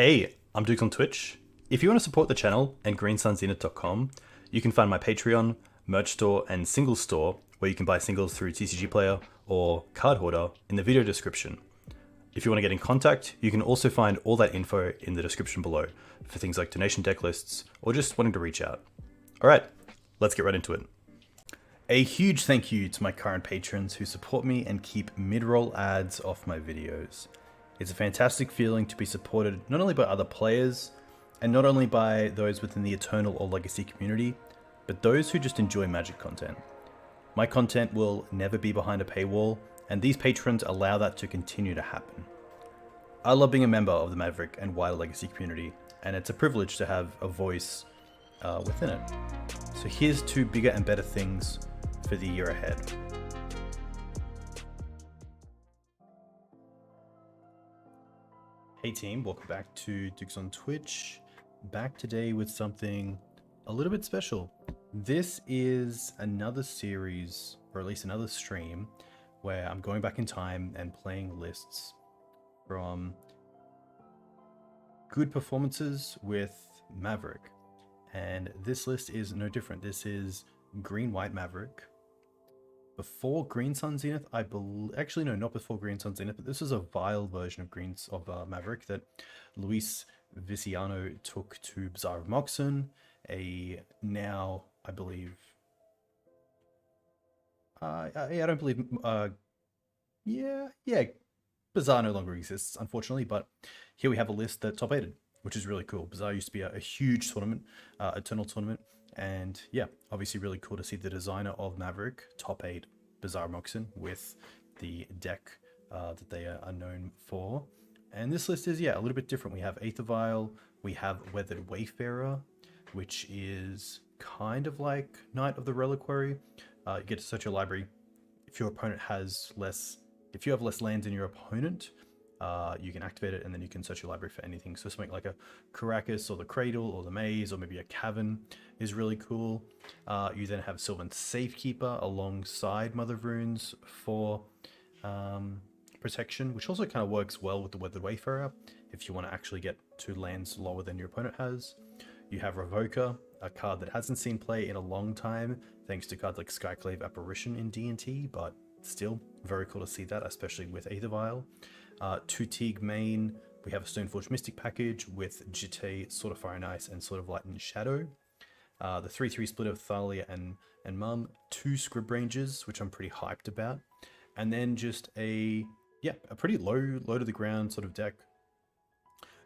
Hey, I'm Dukes on Twitch. If you want to support the channel and greensunzenith.com, you can find my Patreon, merch store, and singles store where you can buy singles through TCG Player or Card Hoarder in the video description. If you want to get in contact, you can also find all that info in the description below for things like donation deck lists or just wanting to reach out. Alright, let's get right into it. A huge thank you to my current patrons who support me and keep mid-roll ads off my videos. It's a fantastic feeling to be supported not only by other players, and not only by those within the Eternal or Legacy community, but those who just enjoy Magic content. My content will never be behind a paywall, and these patrons allow that to continue to happen. I love being a member of the Maverick and wider Legacy community, and it's a privilege to have a voice within it. So here's to bigger and better things for the year ahead. Hey team, welcome back to Dukes on Twitch. Back today with something a little bit special. This is another series, or at least another stream, where I'm going back in time and playing lists from good performances with Maverick. And this list is no different. This is Green-White Maverick. Before Green Sun Zenith, I believe, actually no, not before Green Sun Zenith, but this is a vile version of Maverick that Luis Viciano took to Bazaar of Moxen, a now, I believe, I don't believe, Bazaar no longer exists, unfortunately, but here we have a list that top 8'd, which is really cool. Bazaar used to be a huge tournament, Eternal tournament, and yeah, obviously really cool to see the designer of Maverick top 8 Bazaar of Moxen with the deck that they are known for. And this list is, yeah, a little bit different. We have Aether Vial, we have Weathered Wayfarer, which is kind of like Knight of the Reliquary. You get to search your library. If your opponent has if you have less lands than your opponent, you can activate it and then you can search your library for anything. So something like a Karakas or the Cradle or the Maze or maybe a Cavern is really cool. You then have Sylvan Safekeeper alongside Mother of Runes for protection, which also kind of works well with the Weathered Wayfarer if you want to actually get 2 lands lower than your opponent has. You have Revoker, a card that hasn't seen play in a long time thanks to cards like Skyclave Apparition in D&T, but still very cool to see that, especially with Aether Vial. 2 Teague main, we have a Stoneforge Mystic package with Jitte, Sword of Fire and Ice, and Sword of Light and Shadow. The 3/3 split of Thalia and Mum, 2 Scrib Rangers, which I'm pretty hyped about, and then just a pretty low to the ground sort of deck.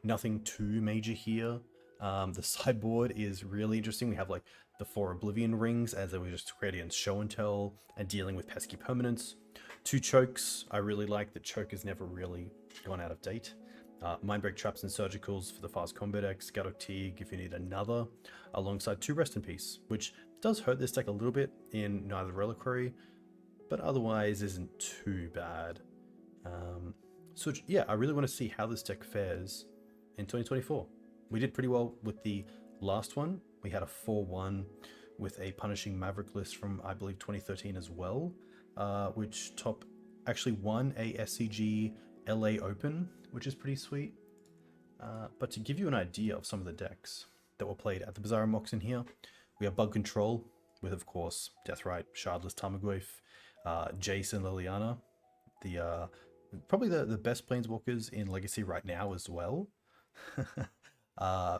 Nothing too major here. The sideboard is really interesting. We have like the 4 Oblivion Rings as they were just creating show and tell and dealing with pesky permanents. 2 chokes. I really like that choke has never really gone out of date. Mindbreak Traps and Surgicals for the fast combat decks. Gato Teague if you need another, alongside 2 Rest in Peace, which does hurt this deck a little bit in neither Reliquary, but otherwise isn't too bad. So yeah, I really want to see how this deck fares in 2024. We did pretty well with the last one. We had a 4-1 with a Punishing Maverick list from, I believe, 2013 as well, which actually won a SCG LA Open, which is pretty sweet. But to give you an idea of some of the decks that were played at the Bazaar of Moxen here, we have Bug Control with, of course, Deathrite, Shardless Tarmogoyf, Jace and Liliana, probably the best Planeswalkers in Legacy right now as well.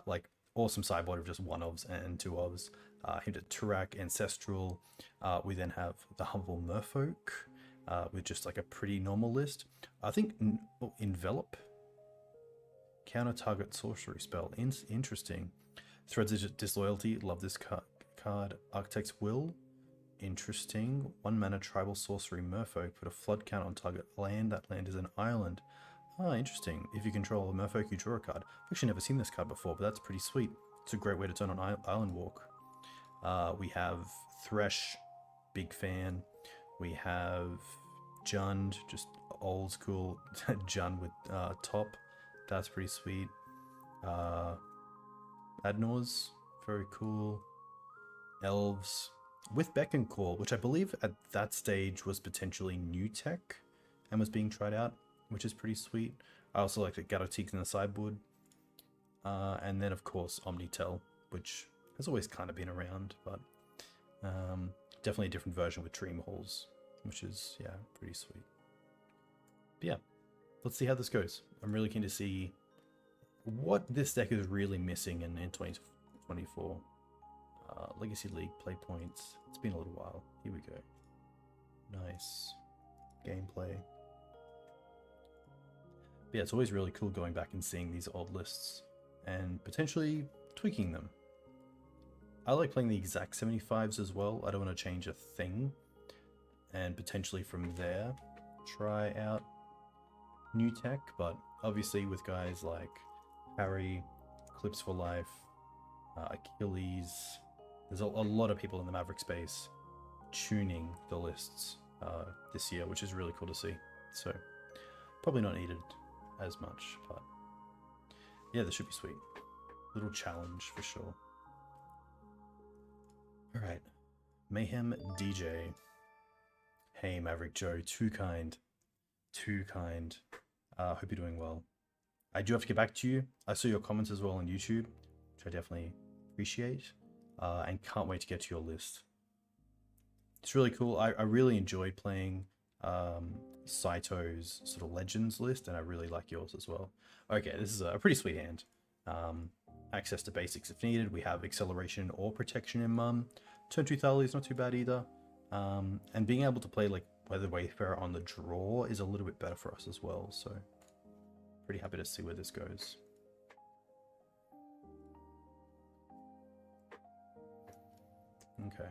Like awesome sideboard of just 1-ofs and 2-ofs. Hinted Turak, Ancestral. We then have the Humble Merfolk with just like a pretty normal list. I think Envelop, counter target sorcery spell. Interesting. Threads of Disloyalty. Love this card. Architect's Will. Interesting. 1 mana tribal sorcery Merfolk. Put a flood count on target land. That land is an island. Ah, interesting. If you control a Merfolk, you draw a card. I've actually never seen this card before, but that's pretty sweet. It's a great way to turn on Island Walk. We have Thresh, big fan. We have Jund, just old school Jund with top. That's pretty sweet. Adnors, very cool. Elves with Beck and Call, which I believe at that stage was potentially new tech and was being tried out, which is pretty sweet. I also like the Gato Teagues in the sideboard. And then, of course, Omnitel, which has always kind of been around, but definitely a different version with Dream Halls, which is, yeah, pretty sweet. But yeah, let's see how this goes. I'm really keen to see what this deck is really missing in 2024. Legacy League play points. It's been a little while. Here we go. Nice gameplay. But yeah, it's always really cool going back and seeing these old lists and potentially tweaking them. I like playing the exact 75s as well. I don't want to change a thing. And potentially from there, try out new tech. But obviously with guys like Harry, Clips for Life, Achilles, there's a lot of people in the Maverick space tuning the lists this year, which is really cool to see. So probably not needed as much, but yeah, this should be sweet. Little challenge for sure. All right, Mayhem DJ. Hey Maverick Joe, too kind. Hope you're doing well. I do have to get back to you. I saw your comments as well on YouTube, which I definitely appreciate, and can't wait to get to your list. It's really cool. I really enjoyed playing Saito's sort of Legends list, and I really like yours as well. Okay, this is a pretty sweet hand. Access to basics if needed. We have acceleration or protection in Mum. Turn 2 Thalia is not too bad either. And being able to play like Weathered Wayfarer on the draw is a little bit better for us as well. So pretty happy to see where this goes. Okay.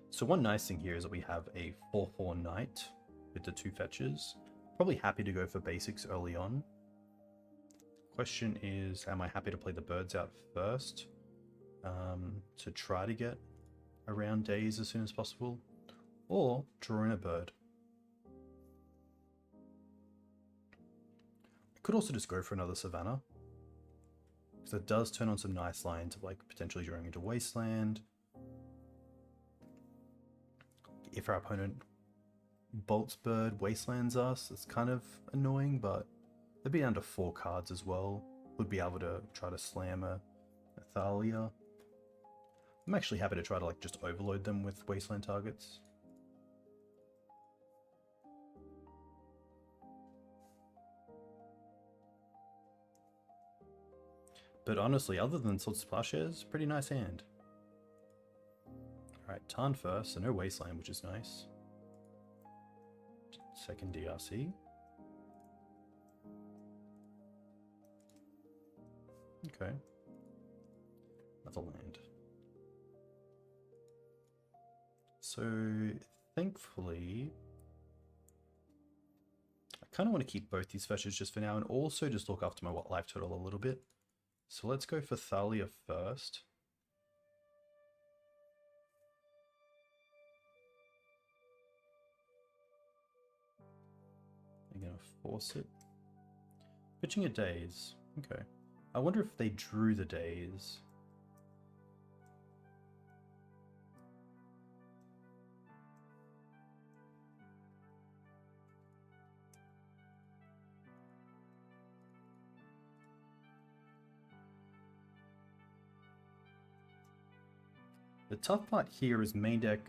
So one nice thing here is that we have a 4/4 Knight with the 2 fetches. Probably happy to go for basics early on. Question is, am I happy to play the birds out first to try to get around days as soon as possible, or draw in a bird? I could also just go for another Savannah, because it does turn on some nice lines of like potentially drawing into Wasteland. If our opponent bolts bird, Wastelands us, it's kind of annoying, but they'd be down to 4 cards as well. Would be able to try to slam a Thalia. I'm actually happy to try to like just overload them with Wasteland targets. But honestly, other than Salt Splashes, pretty nice hand. Alright, Tarn first, so no Wasteland, which is nice. Second DRC. Okay. Another land. So, thankfully, I kind of want to keep both these fetches just for now, and also just look after my life total a little bit. So let's go for Thalia first. I'm going to force it. Pitching a daze. Okay. I wonder if they drew the daze. The tough part here is main deck.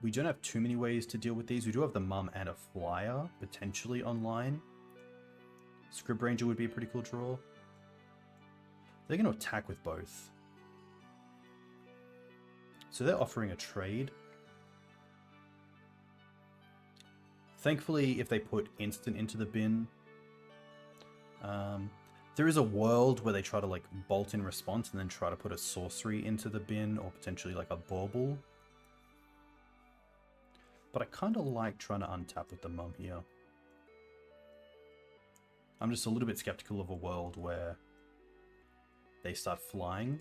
We don't have too many ways to deal with these. We do have the Mum and a Flyer, potentially online. Scrib Ranger would be a pretty cool draw. They're going to attack with both. So they're offering a trade. Thankfully, if they put instant into the bin, there is a world where they try to like bolt in response and then try to put a sorcery into the bin, or potentially like a bauble. But I kind of like trying to untap with the Mum here. I'm just a little bit skeptical of a world where they start flying.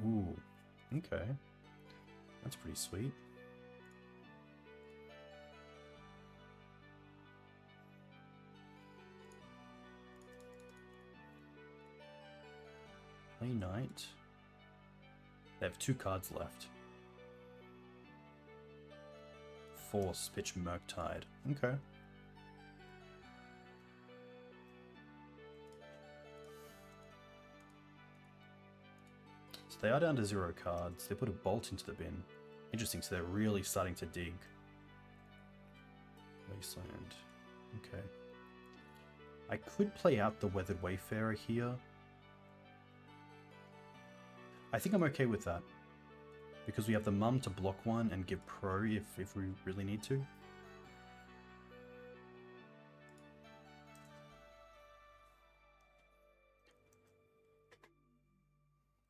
Ooh, okay. That's pretty sweet. Play Knight. They have 2 cards left. Force, pitch Murktide. Okay. So they are down to 0 cards. They put a Bolt into the bin. Interesting, so they're really starting to dig. Wasteland. Okay. I could play out the Weathered Wayfarer here. I think I'm okay with that. Because we have the Mum to block one and give Pro if we really need to.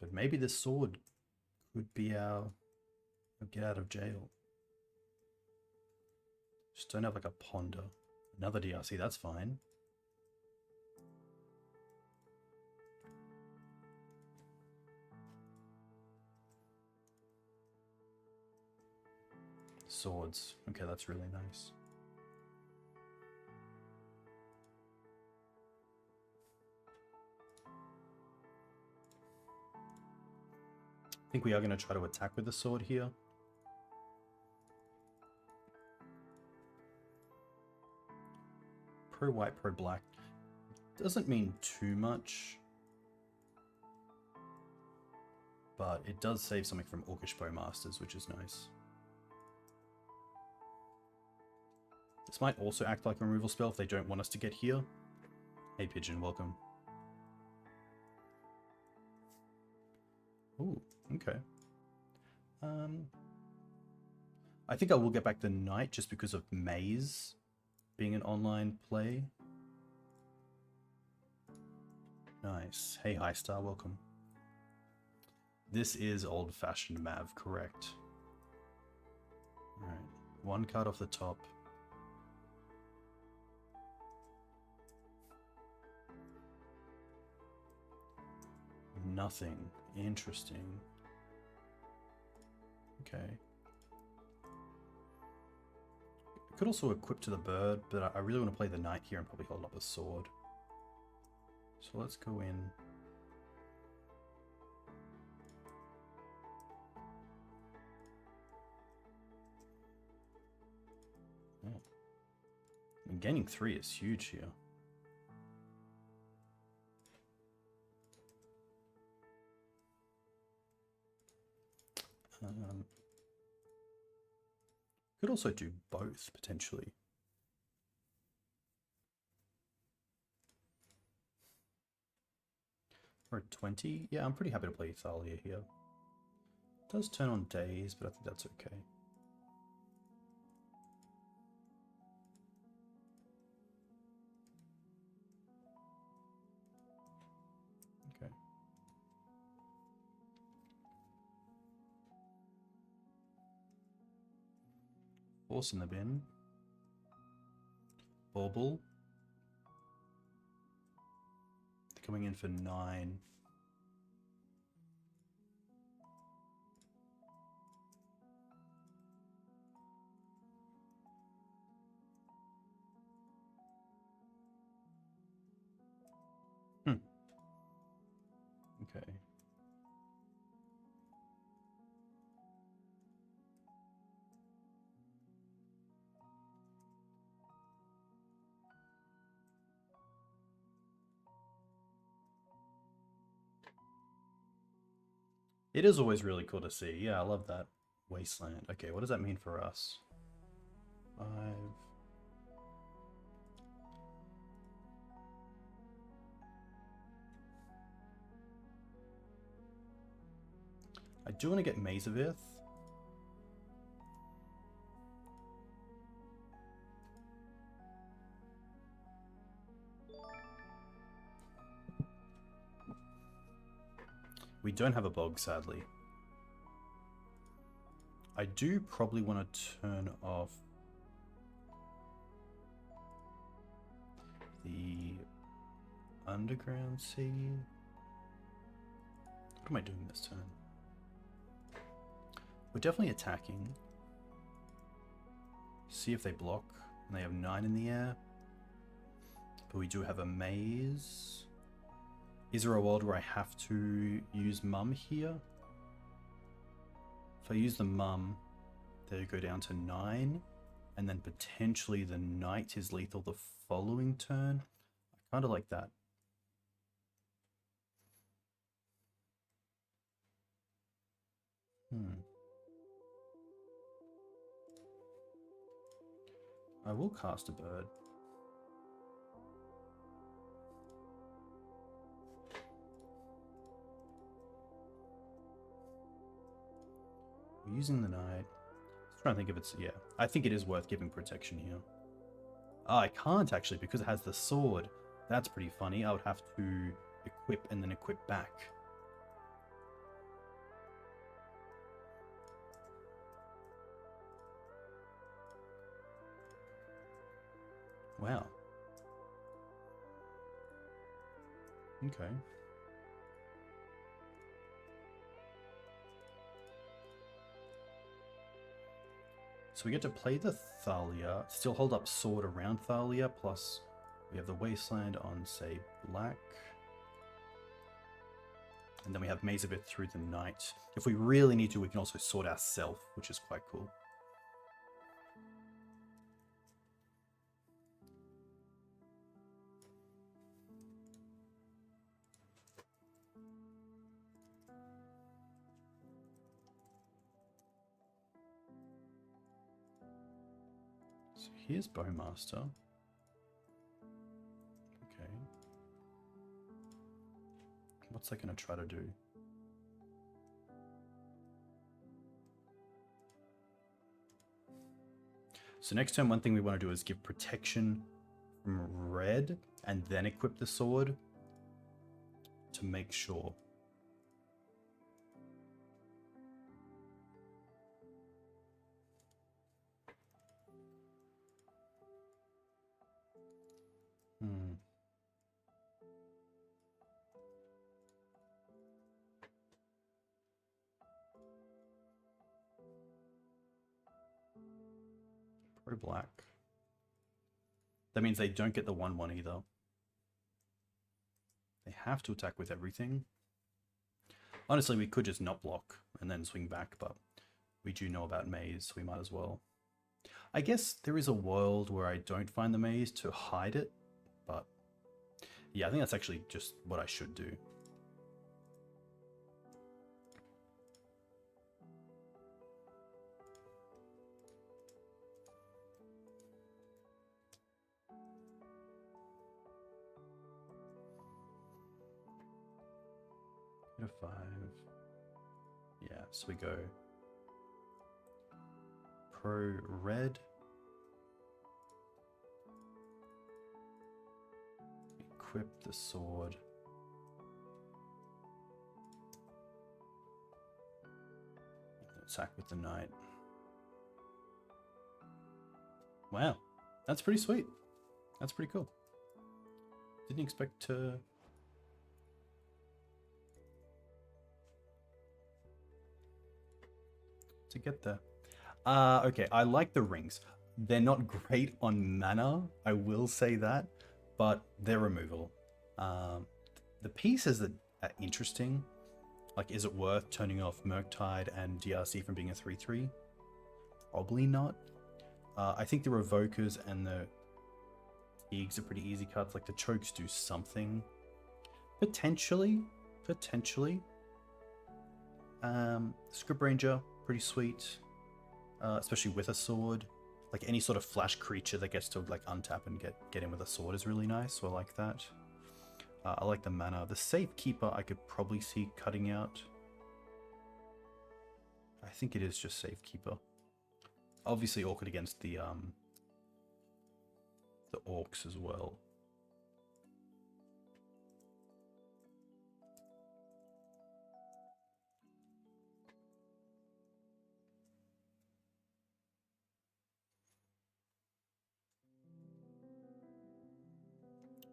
But maybe the sword could be our get out of jail. Just don't have like a Ponder. Another DRC, that's fine. Swords. Okay, that's really nice. I think we are going to try to attack with the sword here. Pro white, pro black. Doesn't mean too much. But it does save something from Orcish Bowmasters, which is nice. This might also act like a removal spell if they don't want us to get here. Hey Pigeon, welcome. Ooh, okay. I think I will get back the Knight just because of Maze being an online play. Nice. Hey High Star, welcome. This is old-fashioned Mav, correct. Alright, one card off the top. Nothing. Interesting. Okay. I could also equip to the bird, but I really want to play the knight here and probably hold up a sword. So let's go in. Oh. And gaining 3 is huge here. Could also do both, potentially. Or a 20? Yeah, I'm pretty happy to play Thalia here. It does turn on days, but I think that's okay. Okay. Force in the bin. Bauble. Coming in for 9. Okay. It is always really cool to see. Yeah, I love that. Wasteland. Okay, what does that mean for us? 5. I do want to get Maze of Ith. We don't have a bog, sadly. I do probably want to turn off the Underground Sea. What am I doing this turn? We're definitely attacking. See if they block. And they have 9 in the air. But we do have a maze. Is there a world where I have to use Mum here? If I use the Mum, they go down to 9. and then potentially the knight is lethal the following turn. I kind of like that. I will cast a bird. We're using the knight. Just trying to think if it's... Yeah, I think it is worth giving protection here. Oh, I can't actually because it has the sword. That's pretty funny. I would have to equip and then equip back. Wow. Okay. So we get to play the Thalia, still hold up sword around Thalia, plus we have the Wasteland on, say, black. And then we have Maze of Ith through the night. If we really need to, we can also sword ourselves, which is quite cool. So here's Bowmaster. Okay. What's that going to try to do? So next turn, one thing we want to do is give protection from red and then equip the sword to make sure. Pro black. That means they don't get the 1/1 either. They have to attack with everything. Honestly, we could just not block and then swing back, but we do know about Maze, so we might as well. I guess there is a world where I don't find the Maze to hide it, but yeah, I think that's actually just what I should do. Get a 5. Yeah, so we go pro red. Equip the sword. Attack with the knight. Wow, that's pretty sweet. That's pretty cool. Didn't expect to... get there. Okay, I like the rings. They're not great on mana, I will say that, but they're removable. The pieces that are interesting, like is it worth turning off Murktide and DRC from being a 3/3? Probably not. I think the Revokers and the Eags are pretty easy cards, like the Chokes do something. Potentially. Script Ranger, pretty sweet, especially with a sword. Like any sort of flash creature that gets to like untap and get in with a sword is really nice, so I like that. I like the mana. The Safekeeper I could probably see cutting out. I think it is just Safekeeper. Obviously awkward against the Orcs as well.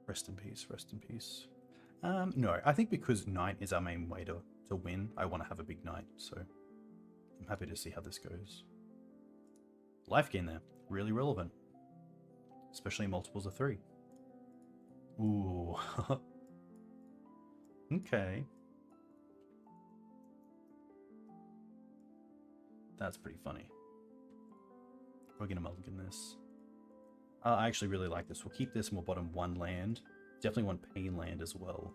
Rest in peace, rest in peace. No, I think because Knight is our main way to win, I want to have a big Knight, so I'm happy to see how this goes. Life gain there, really relevant. Especially in multiples of 3. Ooh. Okay. That's pretty funny. We're gonna mulligan this. I actually really like this. We'll keep this and we'll bottom 1 land. Definitely want Pain land as well.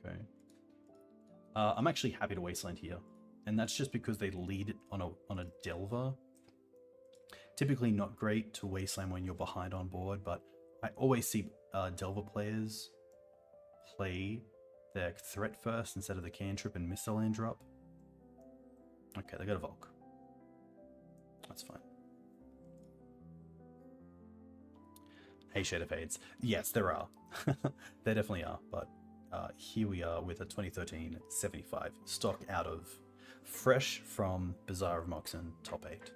Okay. I'm actually happy to Wasteland here, and that's just because they lead on a Delver. Typically not great to Wasteland when you're behind on board, but I always see Delver players play their threat first instead of the cantrip and miss the land drop. Okay, they got a Volk. That's fine. Hey, Shade of Fades. Yes, there are. There definitely are, but here we are with a 2013 75 stock out of fresh from Bazaar of Moxen top 8.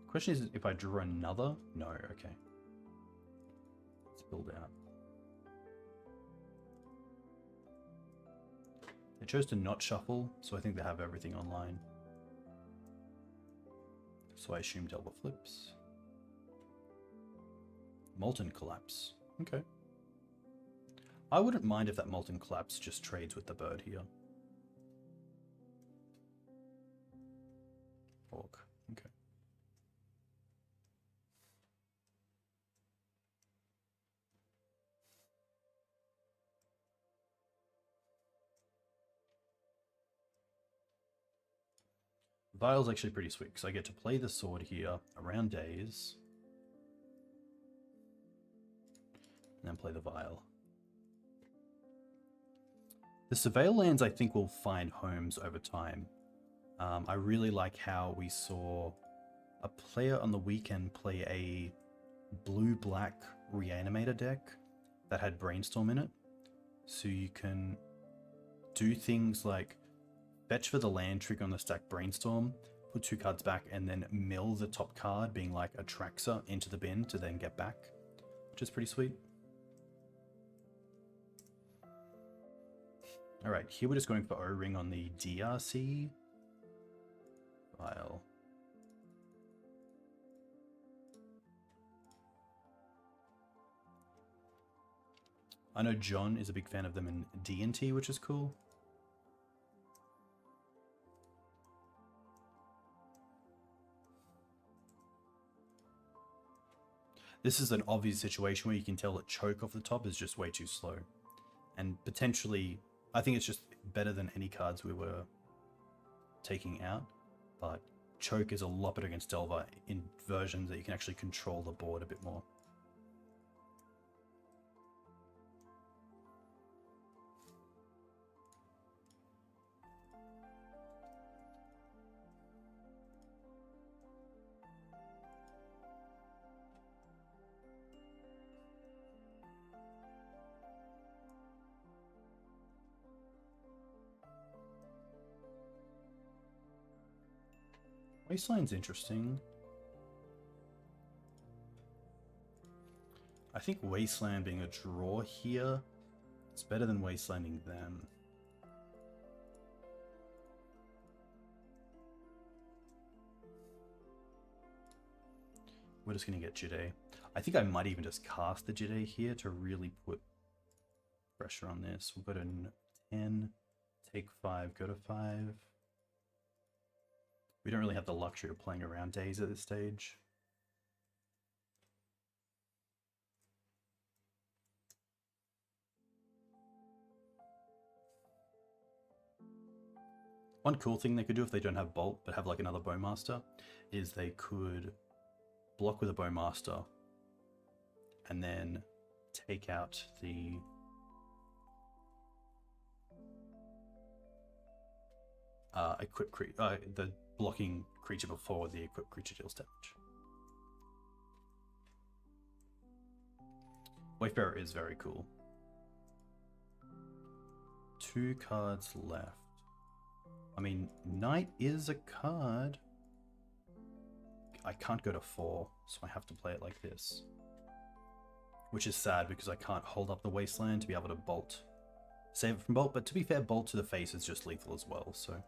Question is if I drew another? No, okay. Let's build out. They chose to not shuffle, so I think they have everything online. So I assume Delver flips. Molten Collapse. Okay. I wouldn't mind if that Molten Collapse just trades with the bird here. Orc. Okay. Vial's actually pretty sweet, because I get to play the sword here around days. And then play the Vial. The Surveil lands, I think, will find homes over time. I really like how we saw a player on the weekend play a blue-black Reanimator deck that had Brainstorm in it. So you can do things like fetch for the land, trigger on the stack Brainstorm, put 2 cards back, and then mill the top card, being like a Traxer, into the bin to then get back, which is pretty sweet. Alright, here we're just going for O-Ring on the DRC file. I know John is a big fan of them in D&T, which is cool. This is an obvious situation where you can tell that choke off the top is just way too slow. And potentially, I think it's just better than any cards we were taking out. But choke is a lot better against Delver in versions that you can actually control the board a bit more. Wasteland's interesting. I think Wasteland being a draw here, it's better than Wastelanding them. We're just going to get Jide. I think I might even just cast the Jide here to really put pressure on this. We'll go to 10, take 5, go to 5. We don't really have the luxury of playing around days at this stage. One cool thing they could do if they don't have Bolt but have like another Bowmaster is they could block with a Bowmaster and then take out the the blocking creature before the equipped creature deals damage. Wayfarer is very cool. 2 cards left. I mean, Knight is a card. I can't go to 4, so I have to play it like this. Which is sad because I can't hold up the Wasteland to be able to bolt. Save it from bolt, but to be fair, bolt to the face is just lethal as well, so.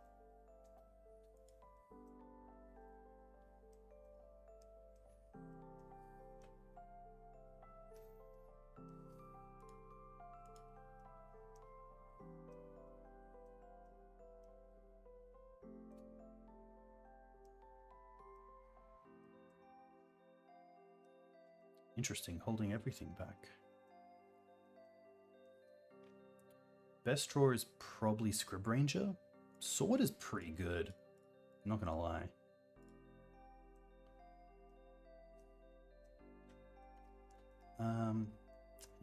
Interesting, holding everything back. Best draw is probably Scrib Ranger. Sword is pretty good, I'm not gonna lie.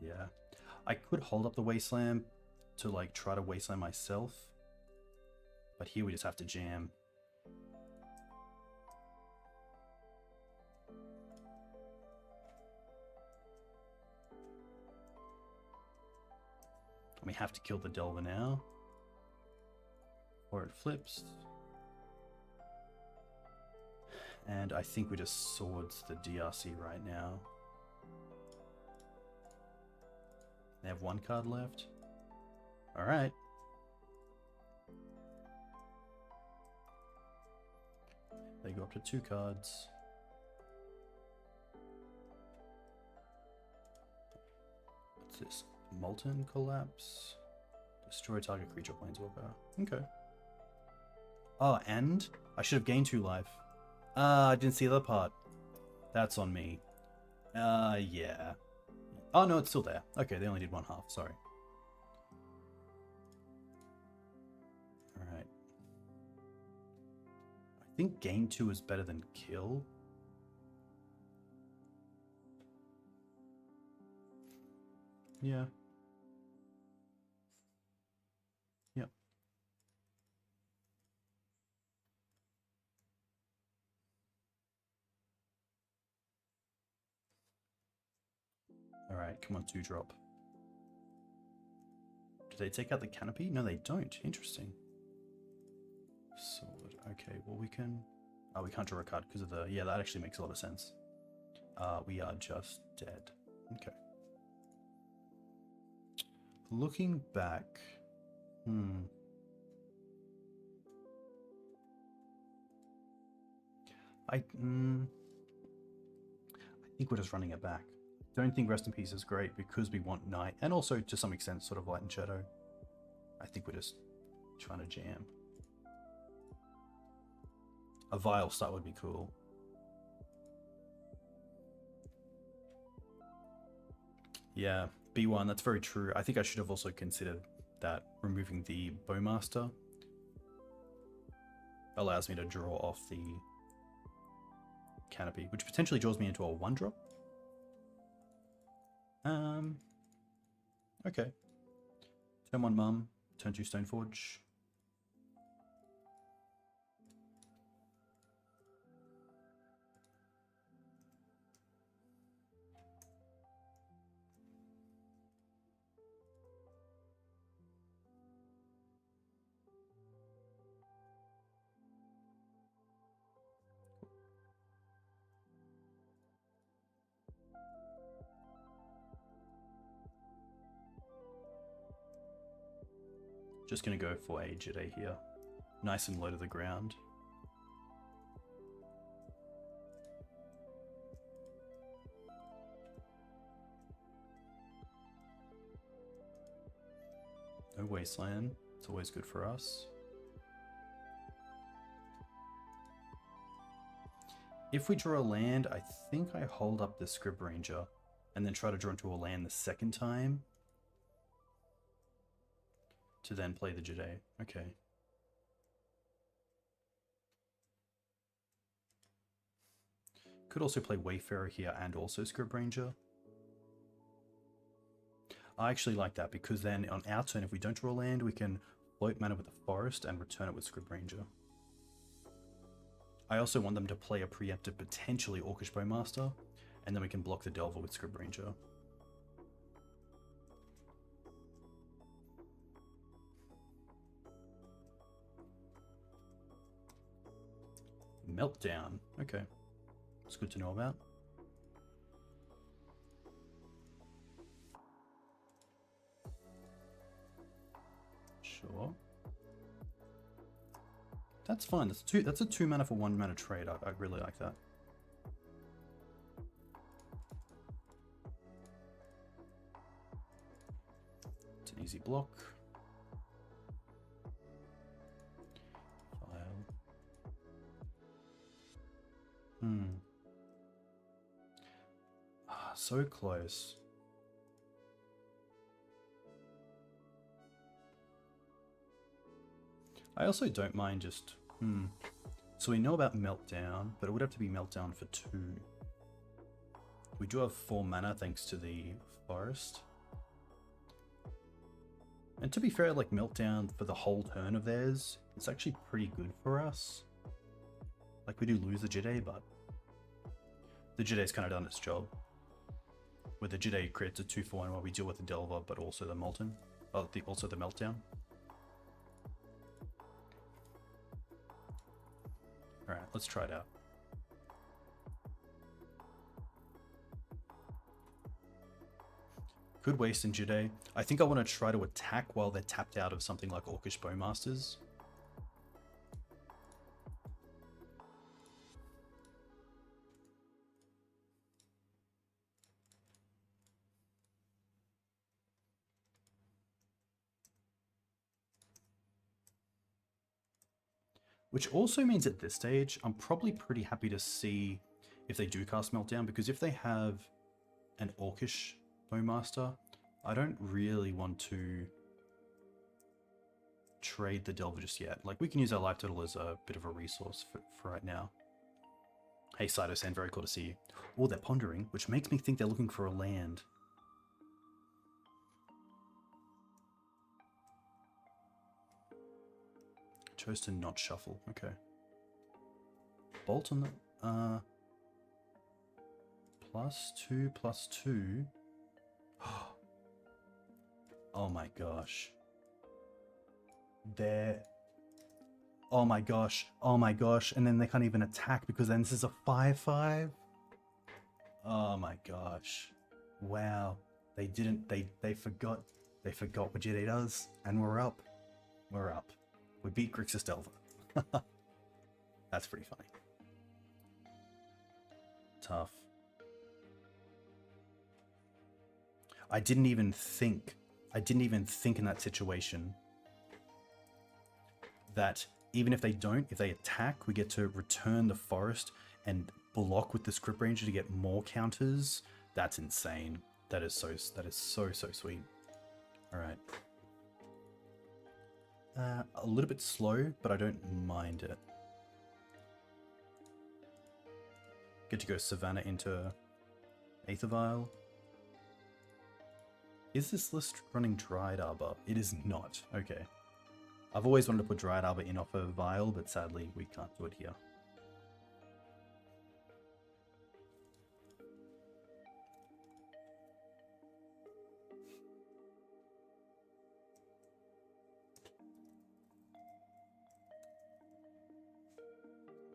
Yeah. I could hold up the Wasteland to like try to Wasteland myself, but here we just have to jam. We have to kill the Delver now, or it flips. And I think we just swords the DRC right now. They have 1 card left. All right. They go up to 2 cards. What's this? Molten Collapse. Destroy target creature planeswalker. Okay. Oh, and I should have gained 2 life. I didn't see the other part. That's on me. Yeah. Oh, no, it's still there. Okay, they only did 1/2. Sorry. Alright. I think gain 2 is better than kill. Yeah. Yep. Alright, come on, 2-drop. Do they take out the canopy? No, they don't. Interesting. Sword. Okay, well we can... Oh, we can't draw a card because of the... Yeah, that actually makes a lot of sense. We are just dead. Okay. Looking back... I think we're just running it back. Don't think Rest in Peace is great because we want Night, and also to some extent sort of Light and Shadow. I think we're just trying to jam. A Vile start would be cool. Yeah, B1, that's very true. I think I should have also considered that removing the Bowmaster allows me to draw off the canopy, which potentially draws me into a 1-drop. Okay. Turn 1 Mum, turn 2 Stoneforge. Just gonna go for a Jade here. Nice and low to the ground. No Wasteland. It's always good for us. If we draw a land, I think I hold up the Scrib Ranger and then try to draw into a land the second time to then play the Jade. Okay. Could also play Wayfarer here and also Scrib Ranger. I actually like that because then on our turn, if we don't draw a land, we can float mana with the Forest and return it with Scrib Ranger. I also want them to play a preemptive, potentially Orcish Bowmaster, and then we can block the Delver with Scrib Ranger. Meltdown. Okay. It's good to know about. Sure. That's fine. That's a 2 mana for 1 mana trade. I really like that. It's an easy block. File. So close. I also don't mind just... So we know about Meltdown, but it would have to be Meltdown for 2. We do have 4 mana thanks to the forest. And to be fair, like Meltdown for the whole turn of theirs, it's actually pretty good for us. Like we do lose the Jide, but the Jide's kind of done its job. Where the Jide creates a 2/1 while we deal with the Delver, but also the Molten. Also the Meltdown. Alright, let's try it out. Could waste in Jide. I think I want to try to attack while they're tapped out of something like Orcish Bowmasters. Which also means at this stage, I'm probably pretty happy to see if they do cast Meltdown, because if they have an Orcish Bowmaster, I don't really want to trade the Delver just yet. Like, we can use our life total as a bit of a resource for right now. Hey, Saito-san, very cool to see you. Oh, they're pondering, which makes me think they're looking for a land. Chose to not shuffle. Okay. Bolt on the +2/+2. Oh my gosh. They're... Oh my gosh. Oh my gosh. And then they can't even attack because then this is a 5/5. Oh my gosh. Wow. They didn't... They forgot. They forgot what Jedi does. And we're up. We're up. We beat Grixis Delver. That's pretty funny. Tough. I didn't even think in that situation that even if they attack, we get to return the forest and block with the Script Ranger to get more counters. That's insane. That is so sweet. All right. A little bit slow, but I don't mind it. Get to go Savannah into Aether Vial. Is this list running Dried Arbor? It is not. Okay. I've always wanted to put Dried Arbor in off of Vial, but sadly we can't do it here.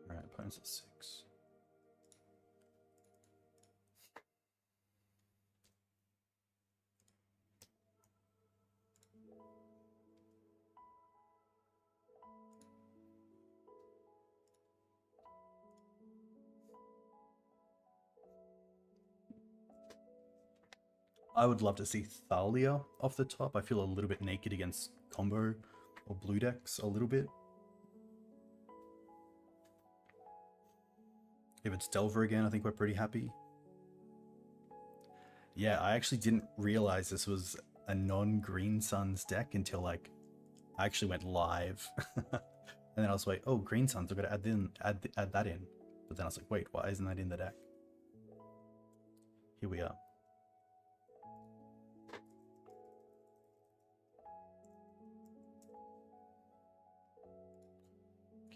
Alright, opponent's at 6. I would love to see Thalia off the top. I feel a little bit naked against combo or blue decks a little bit. If it's Delver again, I think we're pretty happy. Yeah, I actually didn't realize this was a non-Green Suns deck until like I actually went live. And then I was like, oh, Green Suns, I've got to add that in. But then I was like, wait, why isn't that in the deck? Here we are.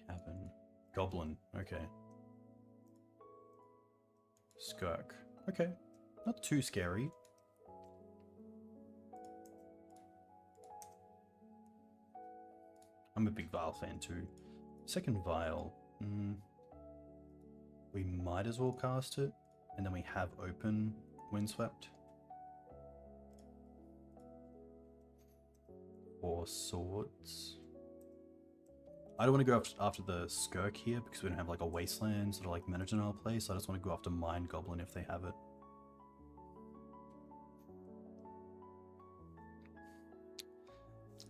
Cavern. Goblin, okay. Skirk. Okay, not too scary. I'm a big Vial fan too. Second Vial. we might as well cast it, and then we have open Windswept. 4 swords. I don't want to go after the Skirk here because we don't have like a Wasteland sort of like mana denial play, so I just want to go after Mind Goblin if they have it.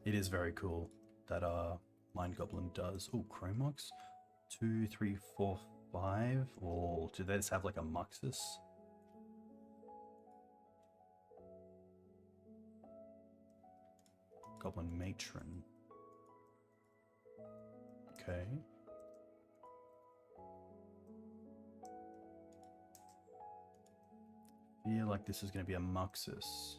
It is very cool that Mind Goblin does. Oh, Chromox. 2, 3, 4, 5. Or do they just have like a Muxus? Goblin Matron. Okay. Feel like this is going to be a Muxus.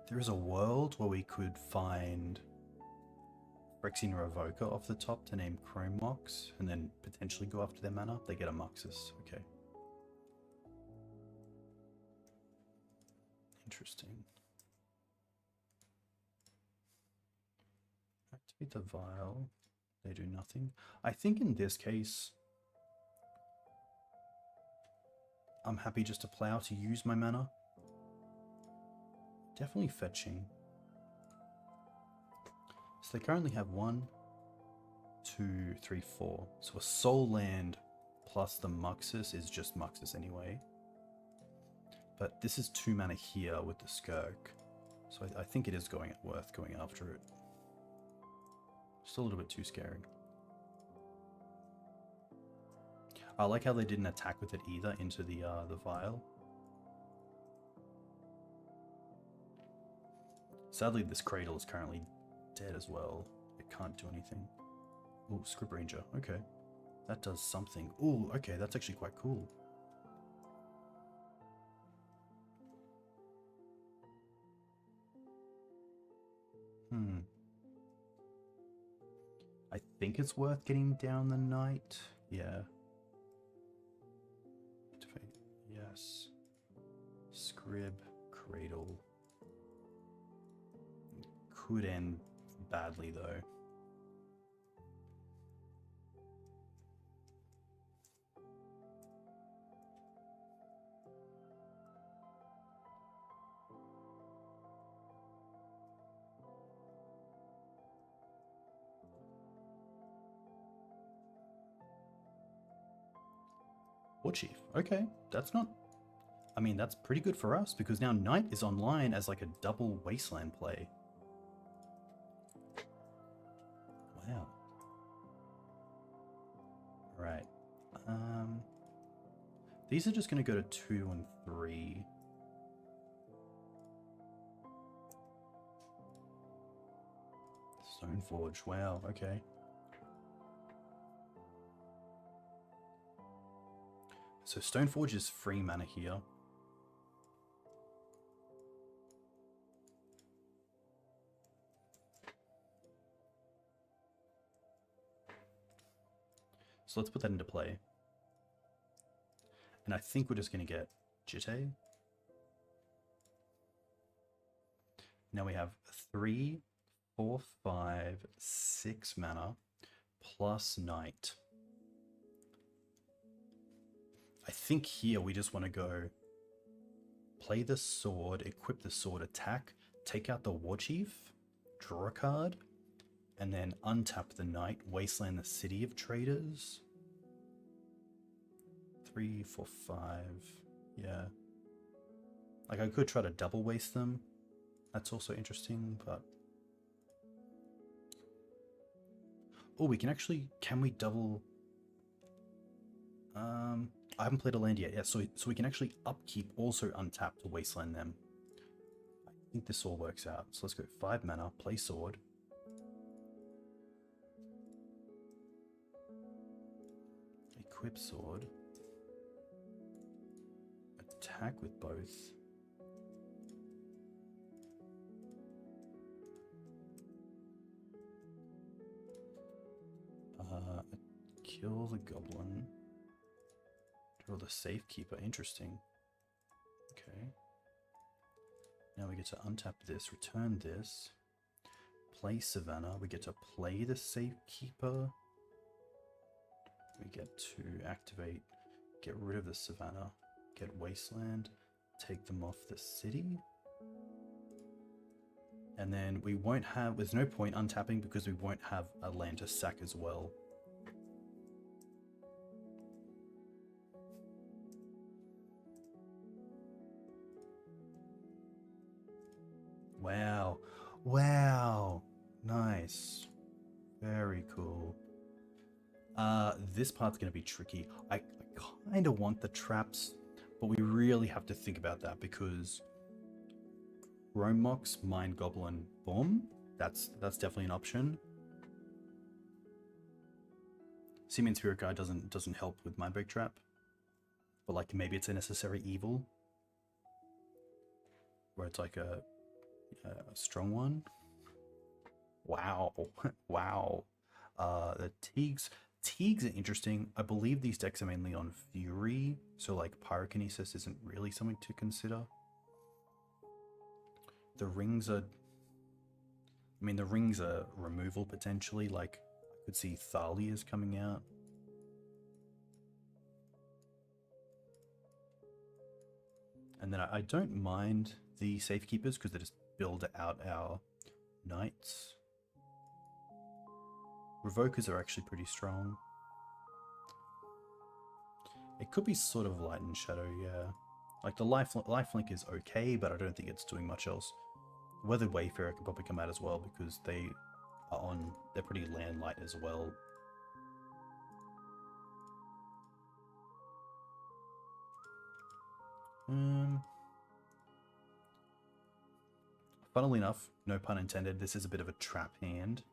There is a world where we could find Phyrexian Revoker off the top to name Chromox, and then potentially go after their mana. They get a Muxus. Okay. Interesting. Activate the vial. They do nothing. I think in this case, I'm happy just to plow to use my mana. Definitely fetching. So they currently have 1, 2, 3, 4. So a soul land plus the Muxus is just Muxus anyway. But this is 2 mana here with the Skirk. So I think it is worth going after it. Just a little bit too scary. I like how they didn't attack with it either into the vial. Sadly, this Cradle is currently dead as well. It can't do anything. Oh, Script Ranger. Okay. That does something. Oh, okay. That's actually quite cool. I think it's worth getting down the Knight. Yeah. Yes. Scrib, Cradle. Could end badly though. War Chief. Okay, that's not... I mean, that's pretty good for us because now Knight is online as like a double Wasteland play. Wow. Right. These are just going to go to 2 and 3. Stoneforge. Wow. Okay. So Stoneforge is free mana here. So let's put that into play. And I think we're just going to get Jitte. Now we have 3, 4, 5, 6 mana plus Knight. I think here we just want to go play the sword, equip the sword, attack, take out the War Chief, draw a card, and then untap the Knight, Wasteland the City of Traders. 3, 4, 5. Yeah. Like I could try to double waste them. That's also interesting, but... Oh, we can actually... Can we double... I haven't played a land yet. Yeah, so we can actually upkeep, also untap to Wasteland them. I think this all works out. So let's go 5 mana, play sword. Equip sword. Attack with both. Kill the Goblin. Draw the Safekeeper. Interesting. Okay. Now we get to untap this, return this, play Savannah. We get to play the Safekeeper, We get to activate, get rid of the Savannah, get Wasteland, take them off the city. And then we won't have, there's no point untapping because we won't have a land to sack as well. Wow. Wow. Nice. Very cool. This part's going to be tricky. I kind of want the traps, but we really have to think about that because Mox, Mind Goblin, boom. That's definitely an option. Seeming Spirit Guide doesn't help with Mindbreak Trap, but like maybe it's a necessary evil, where it's like a strong one. Wow, wow. The Teagues are interesting. I believe these decks are mainly on Fury, so like Pyrokinesis isn't really something to consider. The rings are... I mean, the rings are removal potentially, like I could see Thalia's coming out. And then I don't mind the Safekeepers because they just build out our Knights. Revokers are actually pretty strong. It could be sort of Light and Shadow, yeah. Like the lifelink is okay, but I don't think it's doing much else. Weathered Wayfarer could probably come out as well because they are on, they're pretty land light as well. Funnily enough, no pun intended, this is a bit of a trap hand.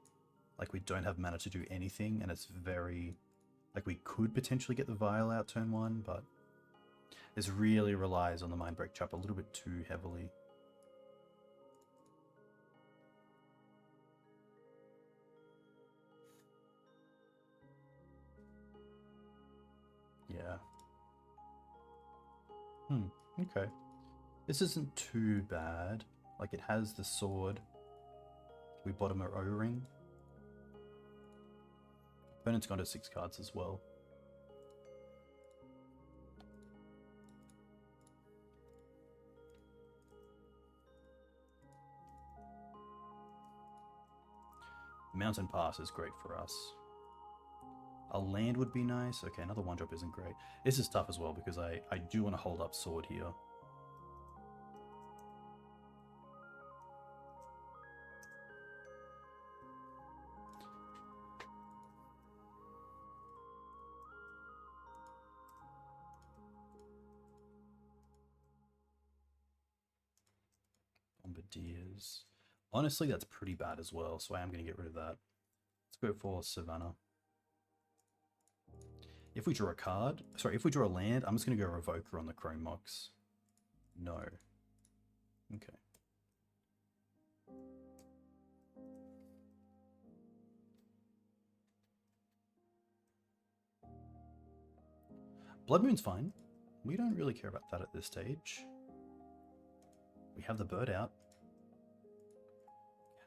Like we don't have mana to do anything, and it's very... Like we could potentially get the Vial out turn 1, but this really relies on the Mindbreak Trap a little bit too heavily. Yeah. Okay. This isn't too bad. Like it has the sword. We bottom our O-ring. Opponent's gone to 6 cards as well. Mountain Pass is great for us. A land would be nice. Okay, another 1-drop isn't great. This is tough as well because I do want to hold up sword here. Bombardiers. Honestly, that's pretty bad as well, so I am going to get rid of that. Let's go for Savannah. If we draw a card, sorry, if we draw a land, I'm just going to go Revoker on the Chrome Mox. No. Okay. Blood Moon's fine. We don't really care about that at this stage. We have the bird out.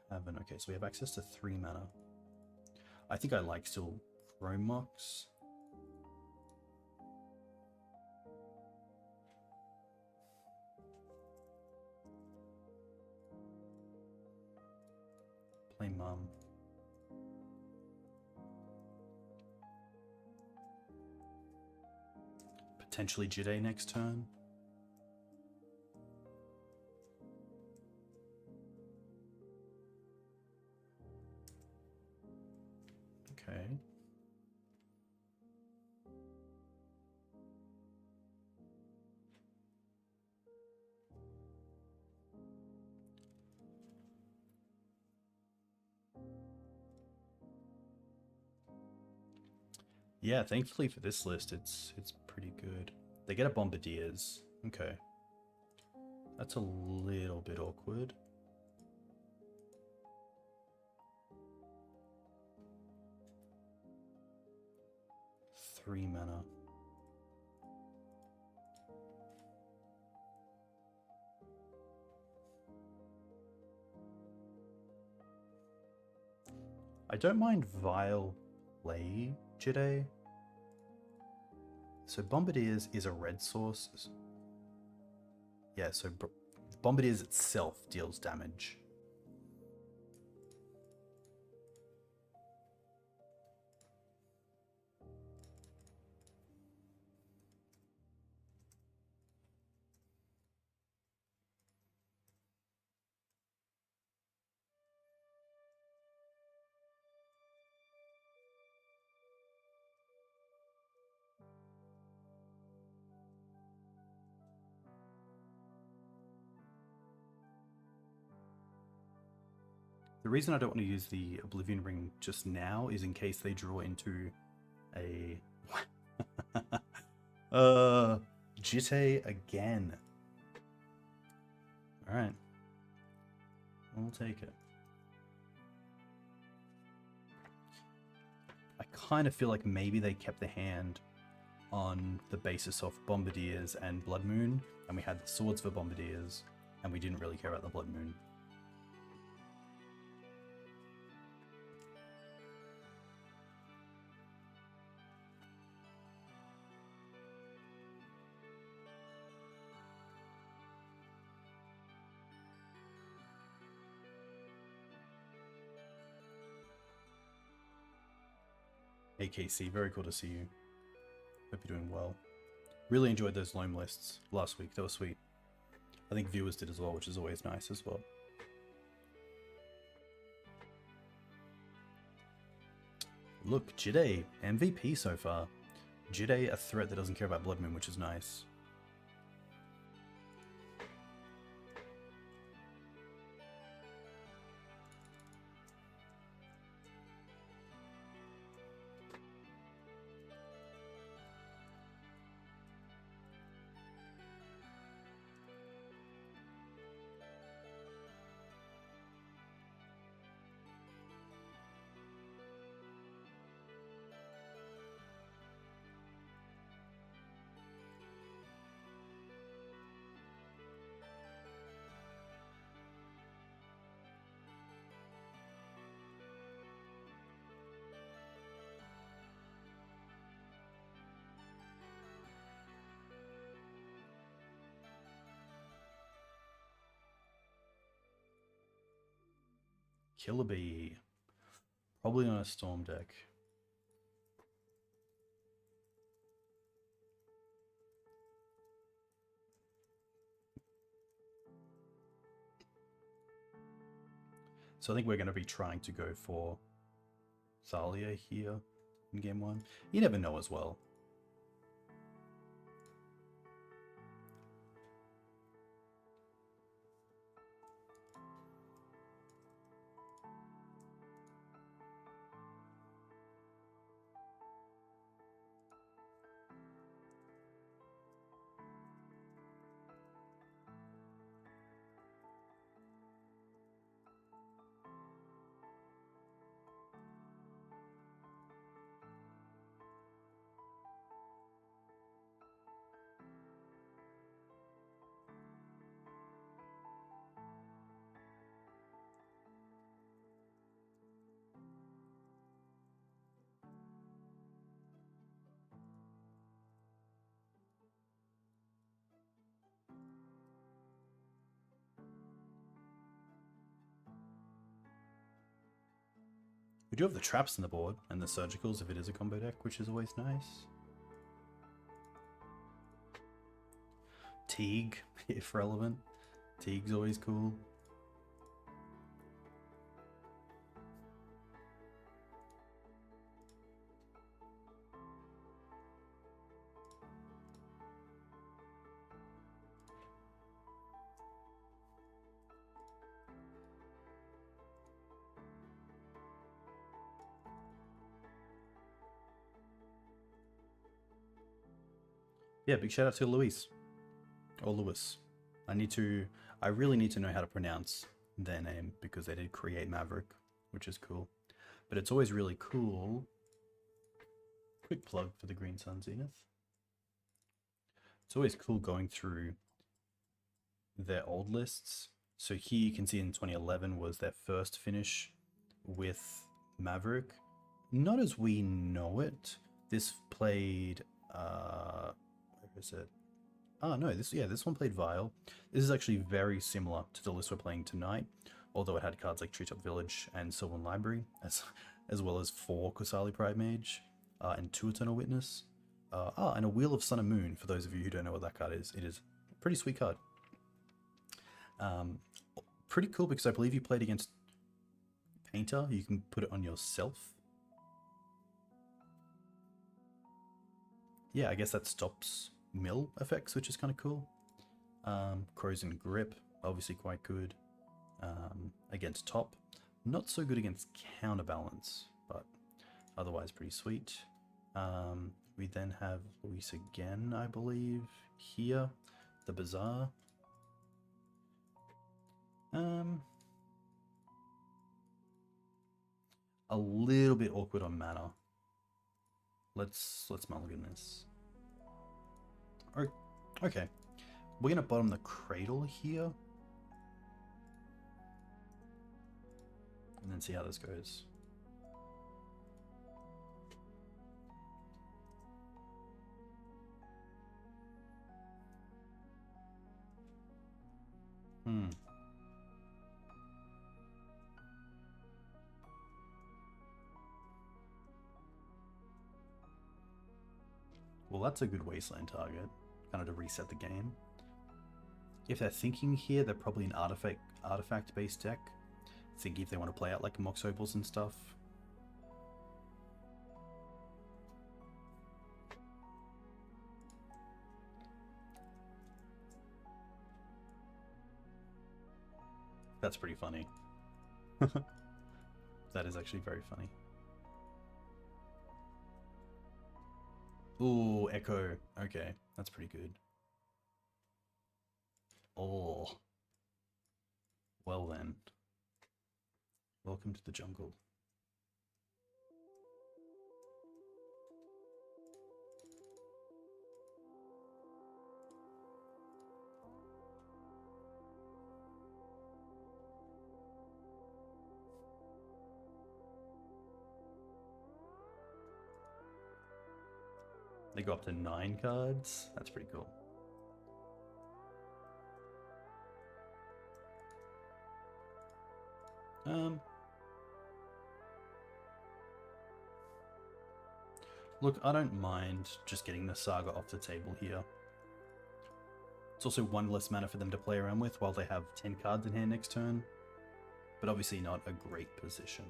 Cavern. Okay, so we have access to 3 mana. I think I like still Chrome Mox. Play Mum. Potentially Jide next turn. Okay. Yeah, thankfully for this list, it's pretty good. They get a Bombardiers. Okay. That's a little bit awkward. Three mana. I don't mind Vile Play Jide. So Bombardiers is a red source. Yeah, so Bombardiers itself deals damage. The reason I don't want to use the Oblivion Ring just now is in case they draw into a... Jitte again. Alright. I'll take it. I kind of feel like maybe they kept the hand on the basis of Bombardiers and Blood Moon, and we had the swords for Bombardiers, and we didn't really care about the Blood Moon. AKC, very cool to see you. Hope you're doing well. Really enjoyed those loam lists last week. They were sweet. I think viewers did as well, which is always nice as well. Look, Jitte, MVP so far. Jitte, a threat that doesn't care about Blood Moon, which is nice. Killer Bee. Probably on a Storm deck. So I think we're going to be trying to go for Thalia here in game 1. You never know as well. We do have the traps in the board and the surgicals if it is a combo deck, which is always nice. Teague, if relevant. Teague's always cool. Yeah, big shout out to Luis. Or Lewis. I really need to know how to pronounce their name because they did create Maverick, which is cool. But it's always really cool. Quick plug for the Green Sun Zenith. It's always cool going through their old lists. So here you can see in 2011 was their first finish with Maverick. Not as we know it. This played Where is it? Oh no, this one played Vile. This is actually very similar to the list we're playing tonight, although it had cards like Treetop Village and Sylvan Library, as well as 4 Kusali Pride Mage, and 2 Eternal Witness. And a Wheel of Sun and Moon, for those of you who don't know what that card is. It is a pretty sweet card. Pretty cool because I believe you played against Painter. You can put it on yourself. Yeah, I guess that stops mill effects, which is kind of cool. Corrosion Grip, obviously quite good. Against top, not so good against Counterbalance, but otherwise pretty sweet. We then have Luis again, I believe, here. The Bazaar. A little bit awkward on mana. Let's mulligan this. Okay, we're gonna bottom the Cradle here, and then see how this goes. Well, that's a good Wasteland target, kind of to reset the game. If they're thinking here, they're probably an artifact-based deck. Thinking if they want to play out like Mox Opals and stuff. That's pretty funny. That is actually very funny. Ooh, Echo. Okay, that's pretty good. Oh. Well then. Welcome to the jungle. They go up to 9 cards. That's pretty cool. Look, I don't mind just getting the Saga off the table here. It's also 1 less mana for them to play around with while they have 10 cards in hand next turn. But obviously not a great position.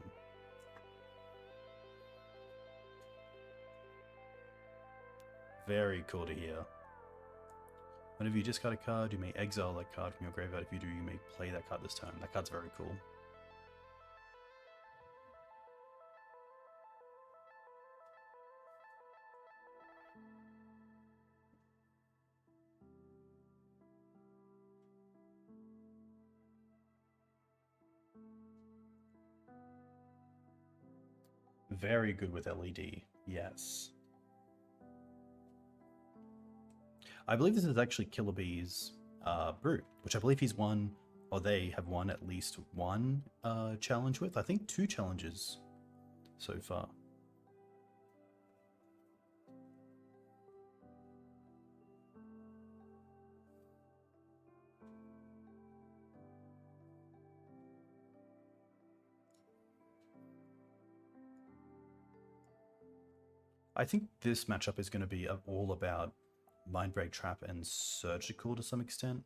Very cool to hear. Whenever you discard a card, you may exile that card from your graveyard. If you do, you may play that card this turn. That card's very cool. Very good with LED, yes. I believe this is actually Killer Bee's brew, which I believe he's won, or they have won at least 1 challenge with. I think 2 challenges so far. I think this matchup is going to be all about Mindbreak Trap and Surgical to some extent.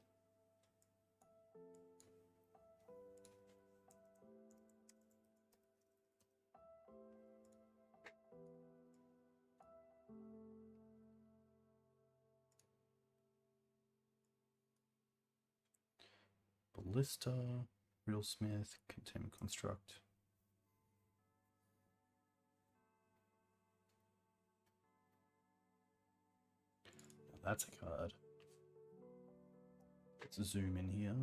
Ballista, Riddlesmith, Containment Construct. That's a card. Let's zoom in here.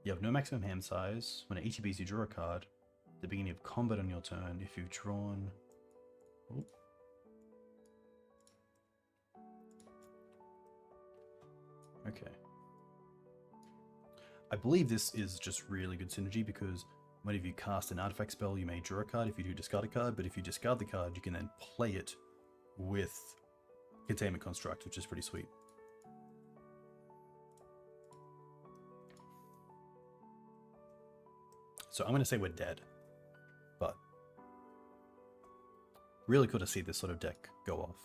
You have no maximum hand size. When it ETBs, you draw a card. At the beginning of combat on your turn, if you've drawn... Oh. Okay. I believe this is just really good synergy because Whenever you cast an artifact spell, you may draw a card. If you do, discard a card. But if you discard the card, you can then play it with Containment Construct, which is pretty sweet. So I'm going to say we're dead. But really cool to see this sort of deck go off.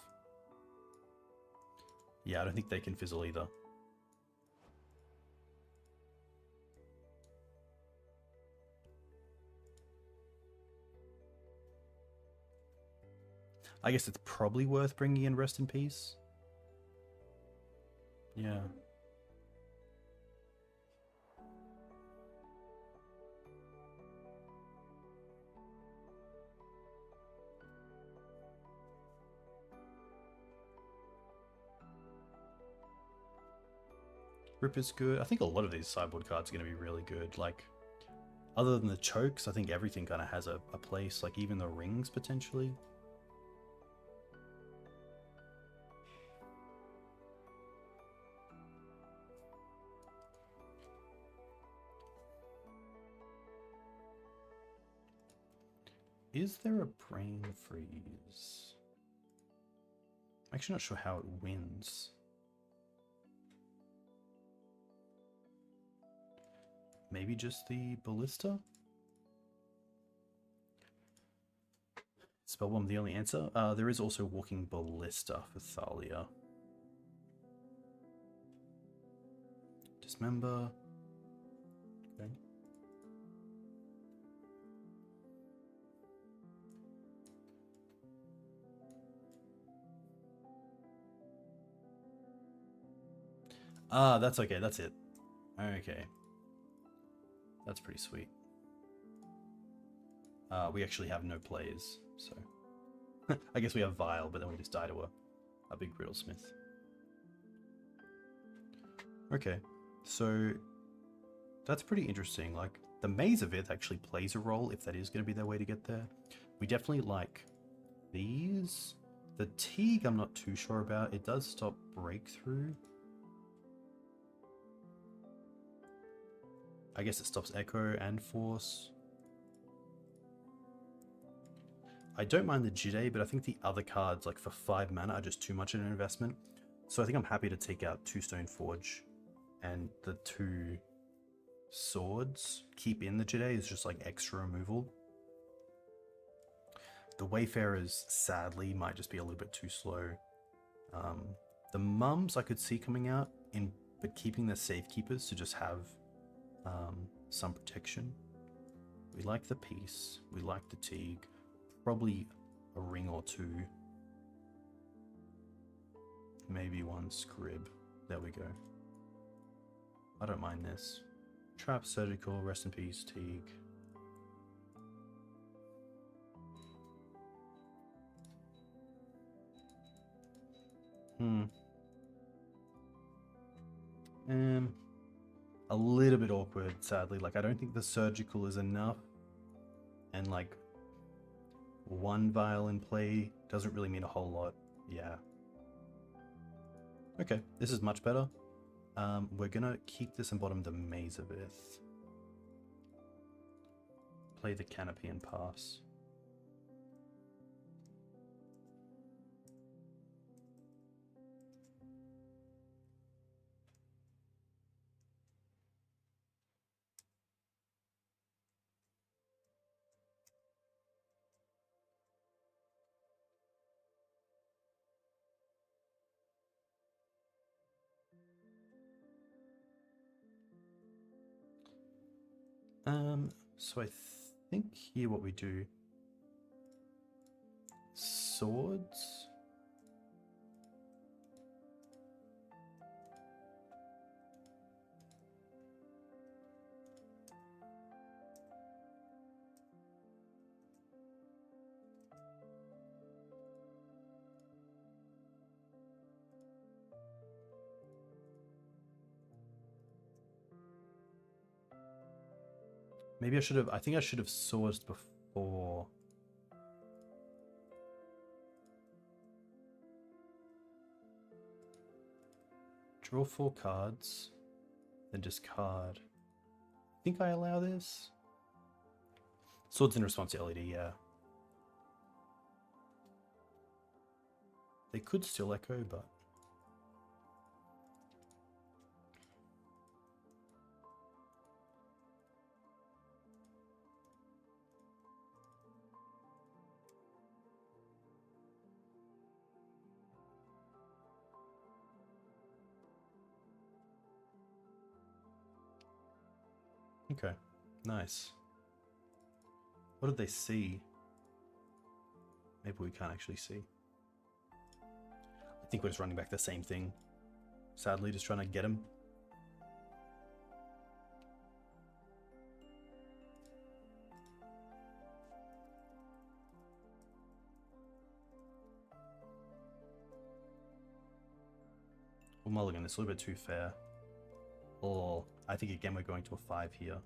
Yeah, I don't think they can fizzle either. I guess it's probably worth bringing in Rest in Peace. Yeah. Rip is good. I think a lot of these sideboard cards are going to be really good. Like, other than the chokes, I think everything kind of has a place. Like, even the rings, potentially. Is there a Brain Freeze? I'm actually not sure how it wins. Maybe just the Ballista? Spellbomb the only answer? There is also Walking Ballista for Thalia. Dismember. Okay. Ah, that's okay, that's it. Okay. That's pretty sweet. We actually have no plays, so... I guess we have Vile, but then we just die to a big Riddlesmith. Okay, so... That's pretty interesting. Like, the Maze of Ith actually plays a role if that is going to be their way to get there. We definitely like these. The Teague I'm not too sure about. It does stop Breakthrough. I guess it stops Echo and Force. I don't mind the Jide, but I think the other cards, like for 5 mana, are just too much of an investment. So I think I'm happy to take out 2 Stoneforge and the 2 Swords. Keep in the Jide is just like extra removal. The Wayfarers, sadly, might just be a little bit too slow. The Mums I could see coming out, but keeping the Safekeepers to just have some protection. We like the Peace, we like the Teague, probably a ring or 2, maybe 1 Scrib. There we go. I don't mind this. Trap, Surgical, Rest in Peace, Teague. A little bit awkward, sadly. Like, I don't think the Surgical is enough. And, like, 1 Vial in play doesn't really mean a whole lot. Yeah. Okay, this is much better. We're gonna keep this and bottom the Maze of Ith. Play the Canopy and pass. So I think here what we do, Swords. Maybe I should have, I think I should have sourced before. Draw 4 cards, then discard. I think I allow this. Swords in response to LED, yeah. They could still echo, but... Okay, nice. What did they see? Maybe we can't actually see. I think we're just running back the same thing. Sadly, just trying to get him. We're mulligan this a little bit too fair. Or I think again we're going to a 5 here.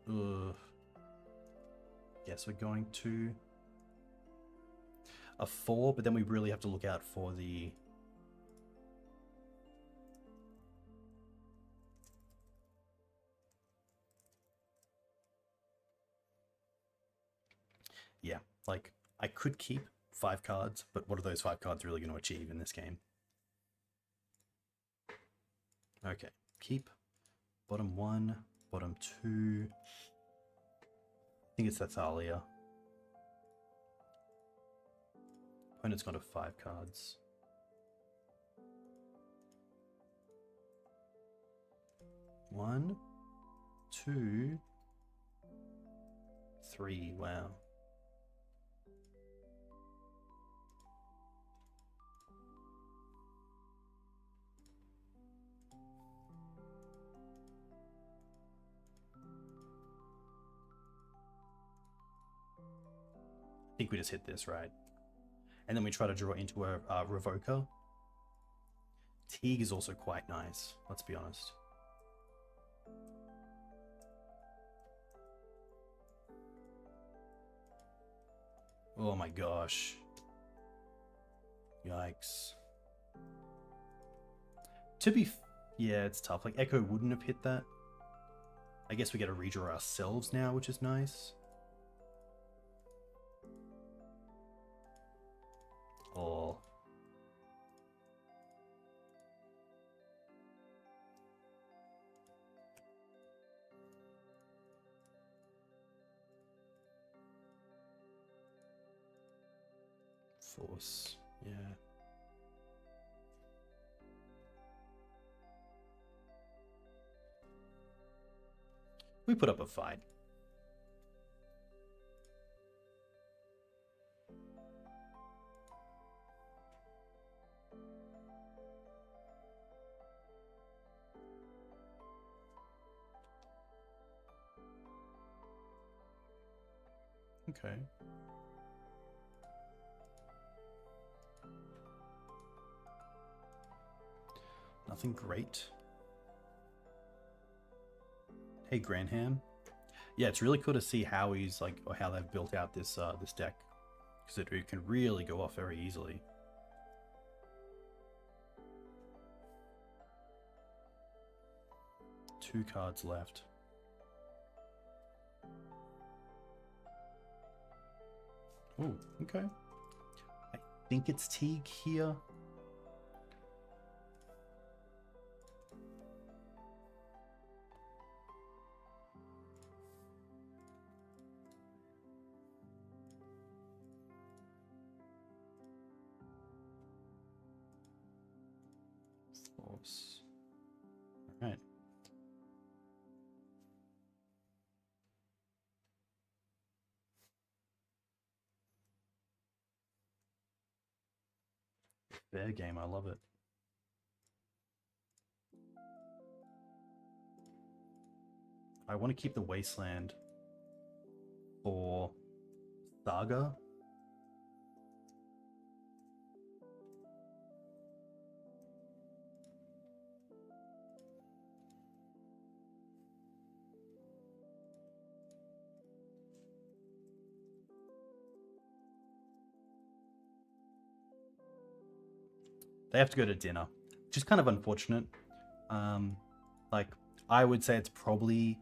Ugh. Yes, we're going to a 4, but then we really have to look out for the... Yeah, like, I could keep 5 cards, but what are those 5 cards really going to achieve in this game? Okay, keep. Bottom 1, bottom 2. I think it's that Thalia. Opponent's got 5 cards. One, 2, 3. Wow. I think we just hit this, right? And then we try to draw into a Revoker. Teague is also quite nice, let's be honest. Oh my gosh. Yikes. Yeah, it's tough. Like, Echo wouldn't have hit that. I guess we get a redraw ourselves now, which is nice. Oh. Force, yeah. We put up a fight. Okay. Nothing great. Hey, Granham. Yeah, it's really cool to see how he's like, or how they've built out this this deck, because it can really go off very easily. Two cards left. Oh, okay. I think it's Teague here. Force. All right. Fair game, I love it. I want to keep the Wasteland for Saga. They have to go to dinner, which is kind of unfortunate. Like, I would say it's probably,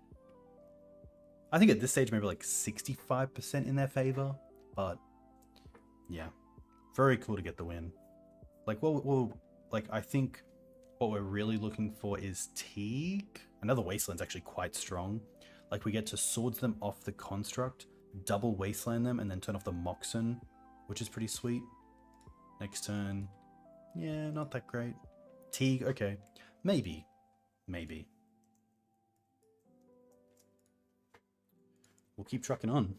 I think at this stage maybe like 65% in their favor, but yeah, very cool to get the win. Like, well, like I think what we're really looking for is Teague. Another Wasteland's actually quite strong. Like we get to swords them off the construct, double Wasteland them, and then turn off the Moxen, which is pretty sweet. Next turn, yeah, not that great. Teague, okay, maybe. We'll keep trucking on.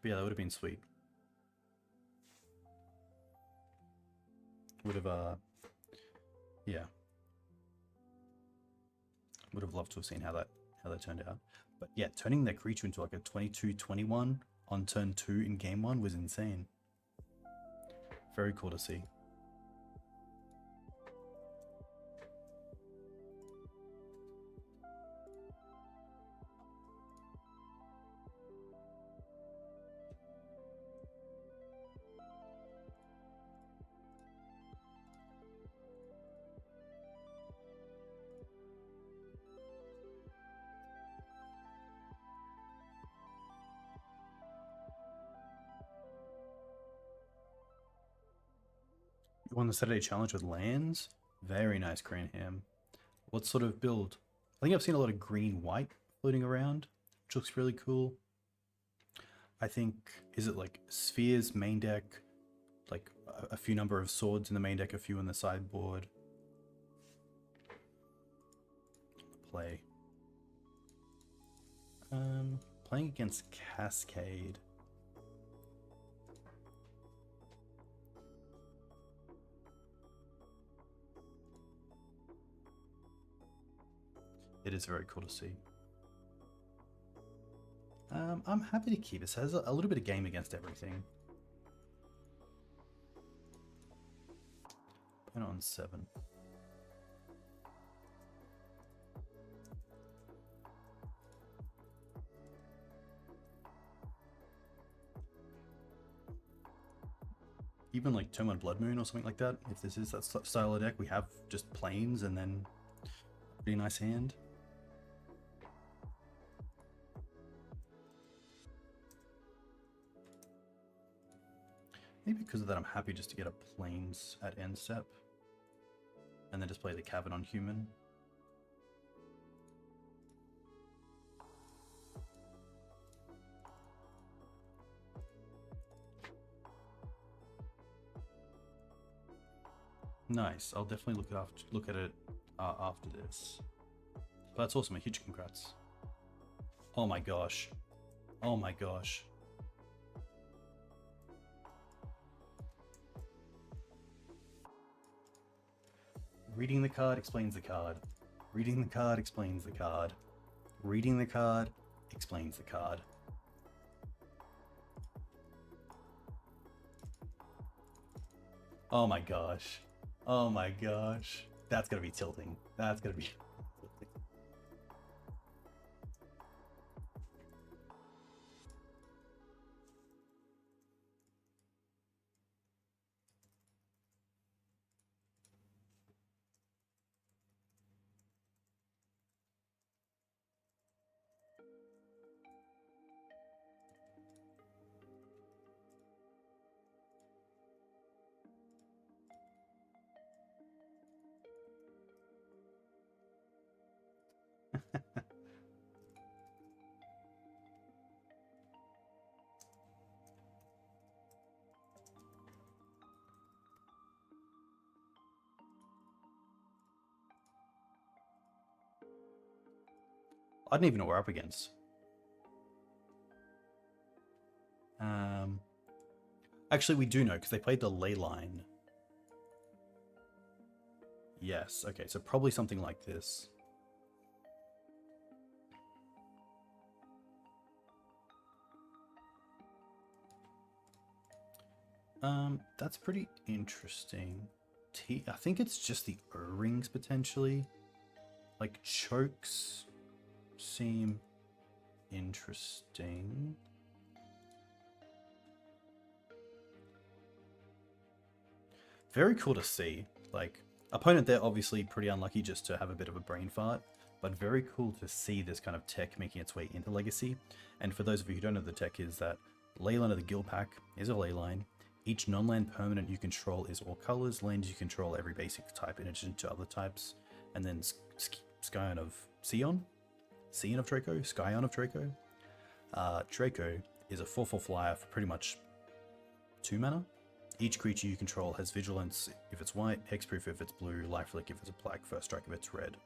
But yeah, that would have been sweet. Would have, yeah. Would have loved to have seen how that turned out. But yeah, turning their creature into like a 22/21 on turn 2 in game 1 was insane. Very cool to see. You won the Saturday challenge with lands. Very nice, Cranham. What sort of build? I think I've seen a lot of green-white floating around, which looks really cool. I think, is it like spheres, main deck, like a few number of swords in the main deck, a few in the sideboard. Play. Playing against Cascade. It is very cool to see. I'm happy to keep it. It has a little bit of game against everything. And on 7. Even like Turn 1 Blood Moon or something like that. If this is that style of deck, we have just planes and then pretty nice hand. Maybe because of that, I'm happy just to get a planes at end step and then just play the Cavern on human. Nice. I'll definitely look at it after this. But that's awesome. A huge congrats. Oh my gosh. Oh my gosh. Reading the card explains the card. Reading the card explains the card. Reading the card explains the card. Oh my gosh. Oh my gosh. That's gonna be tilting. That's gonna be... I don't even know what we're up against. Actually, we do know because they played the ley line. Yes, okay, so probably something like this. That's pretty interesting. I think it's just the O-rings potentially. Like chokes seem interesting. Very cool to see. Like, opponent there obviously pretty unlucky just to have a bit of a brain fart, but very cool to see this kind of tech making its way into Legacy. And for those of you who don't know, the tech is that Leyline of the Guild Pack is a leyline. Each non-land permanent you control is all colors. Lands you control every basic type in addition to other types. And then Scion of Sion? Sion of Draco? Scion of Draco? Draco is a 4/4 flyer for pretty much 2 mana. Each creature you control has Vigilance if it's white, Hexproof if it's blue, Lifelink if it's black, First Strike if it's red.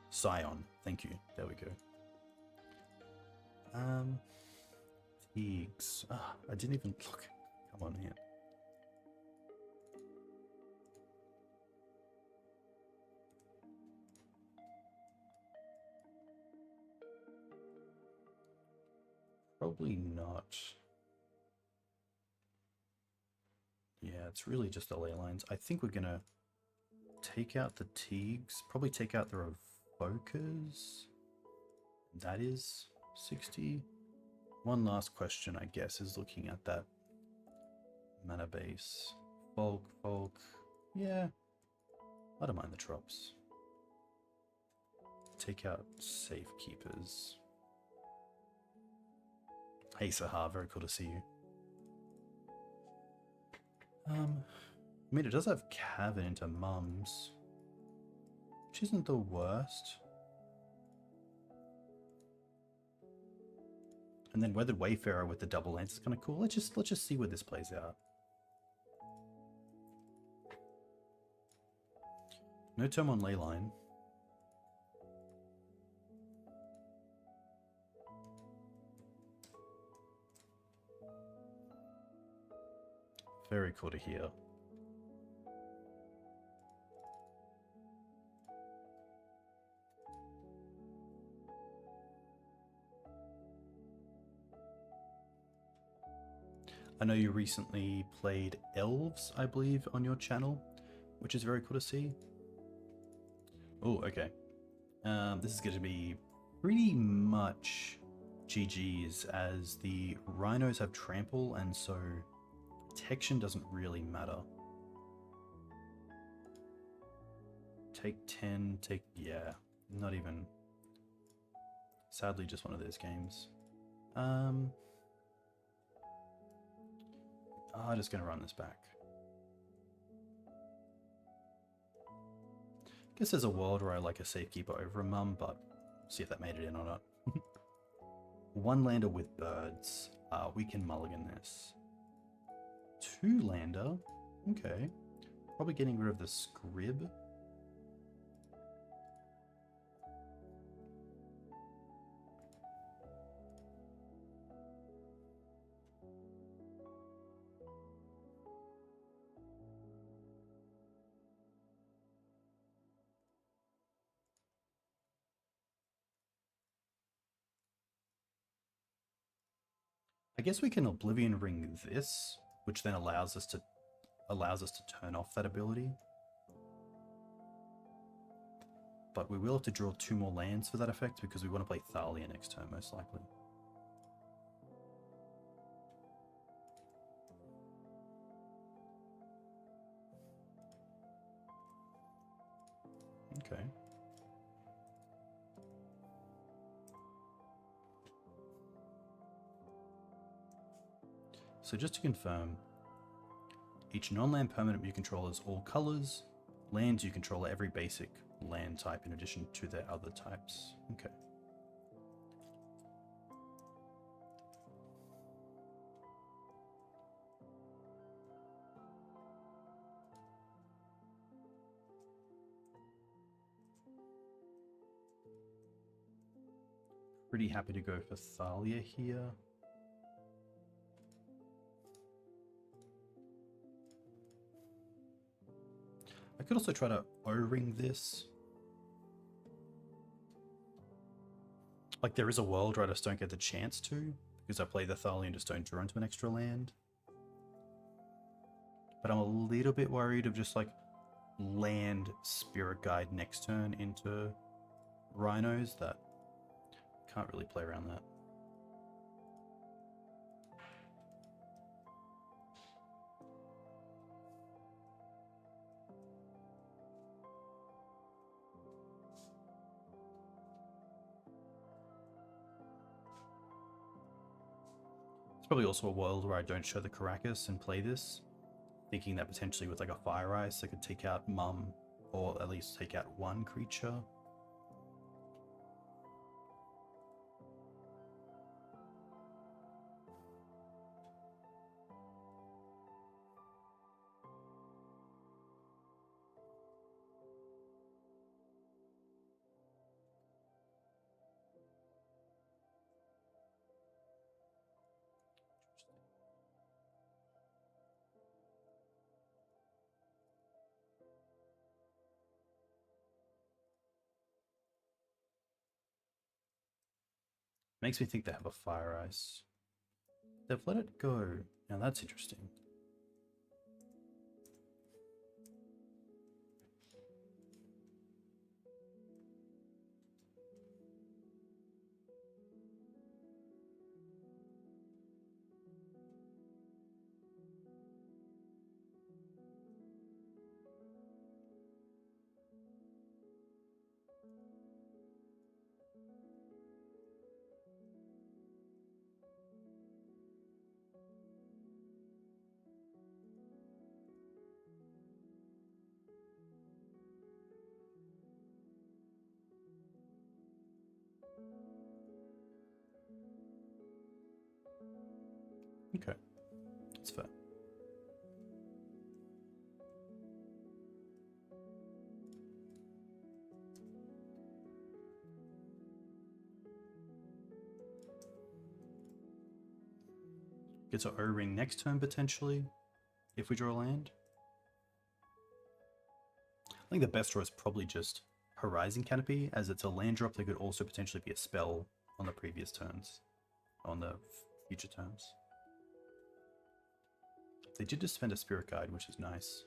Scion, thank you. There we go. Teagues. I didn't even look. Come on here. Probably not. Yeah, it's really just the ley lines. I think we're gonna take out the Teagues, probably take out the Revokers. That is 60. One last question, I guess, is looking at that mana base. Folk. Yeah, I don't mind the drops. Take out Safekeepers. Hey Sahar, very cool to see you. I mean, it does have Cavern into Mums, which isn't the worst. And then Weathered Wayfarer with the double lance is kind of cool. Let's just see where this plays out. No term on Leyline. Very cool to hear. I know you recently played Elves, I believe, on your channel, which is very cool to see. Oh, okay. This is going to be pretty much GG's, as the Rhinos have trample, and so protection doesn't really matter. Take 10, yeah, not even. Sadly, just one of those games. I'm just going to run this back. Guess there's a world where I like a Safekeeper over a Mum, but see if that made it in or not. One lander with birds. We can mulligan this. 2 lander. Okay. Probably getting rid of the Scrib. I guess we can Oblivion Ring this, which then allows us to turn off that ability. But we will have to draw 2 more lands for that effect because we want to play Thalia next turn, most likely. Okay. So just to confirm, each non-land permanent you control is all colors. Lands you control are every basic land type in addition to their other types. Okay. Pretty happy to go for Thalia here. I could also try to O-ring this. Like, there is a world where I just don't get the chance to, because I play the Thalia and just don't draw into an extra land. But I'm a little bit worried of just, like, land Spirit Guide next turn into Rhinos. That can't really play around that. probably also a world where I don't show the Karakas and play this, thinking that potentially with like a Fire Ice I could take out Mum, or at least take out one creature. Makes me think they have a Fire Ice. They've let it go. Now that's interesting. Okay, that's fair. Gets an O-ring next turn potentially, if we draw land. I think the best draw is probably just Horizon Canopy, as it's a land drop that could also potentially be a spell on the previous turns, on the future turns. They did just spend a Spirit Guide, which is nice.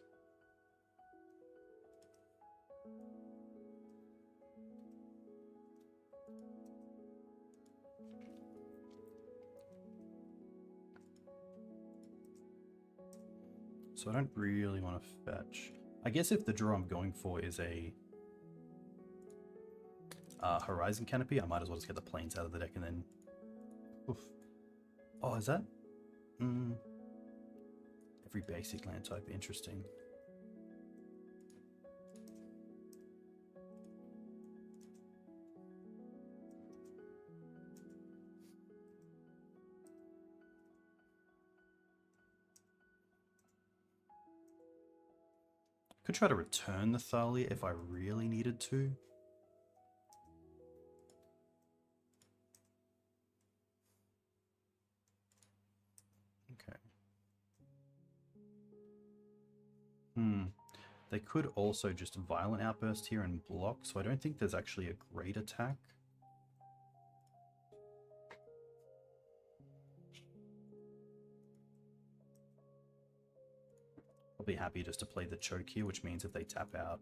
So I don't really want to fetch. I guess if the draw I'm going for is a Horizon Canopy, I might as well just get the planes out of the deck and then... Oof. Oh, is that? Every basic land type, interesting. Could try to return the Thalia if I really needed to. Okay. They could also just Violent Outburst here and block, so I don't think there's actually a great attack. I'll be happy just to play the choke here, which means if they tap out...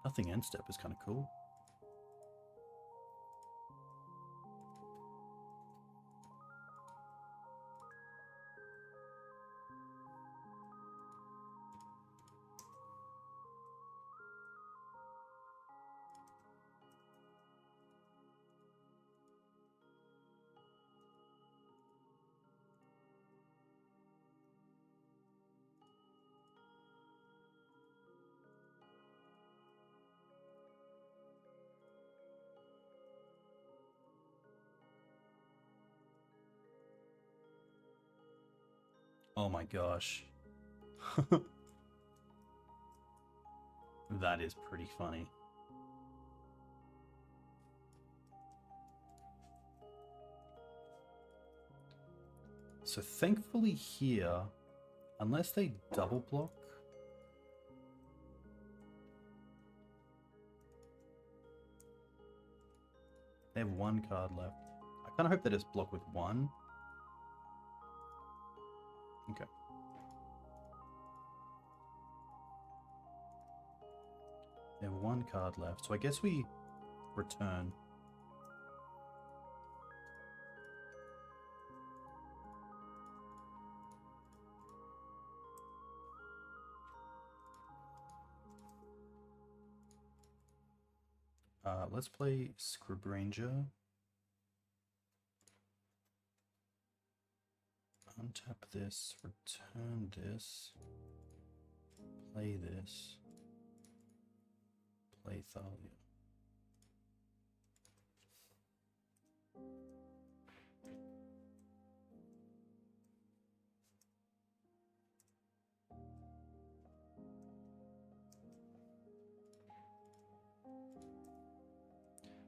Nothing end step is kind of cool. Oh my gosh. That is pretty funny. So thankfully here, unless they double block, they have one card left. I kind of hope they just block with one. Okay. They have one card left, so I guess we return. Let's play Scrib Ranger. Untap this, return this, play this, play Thalia.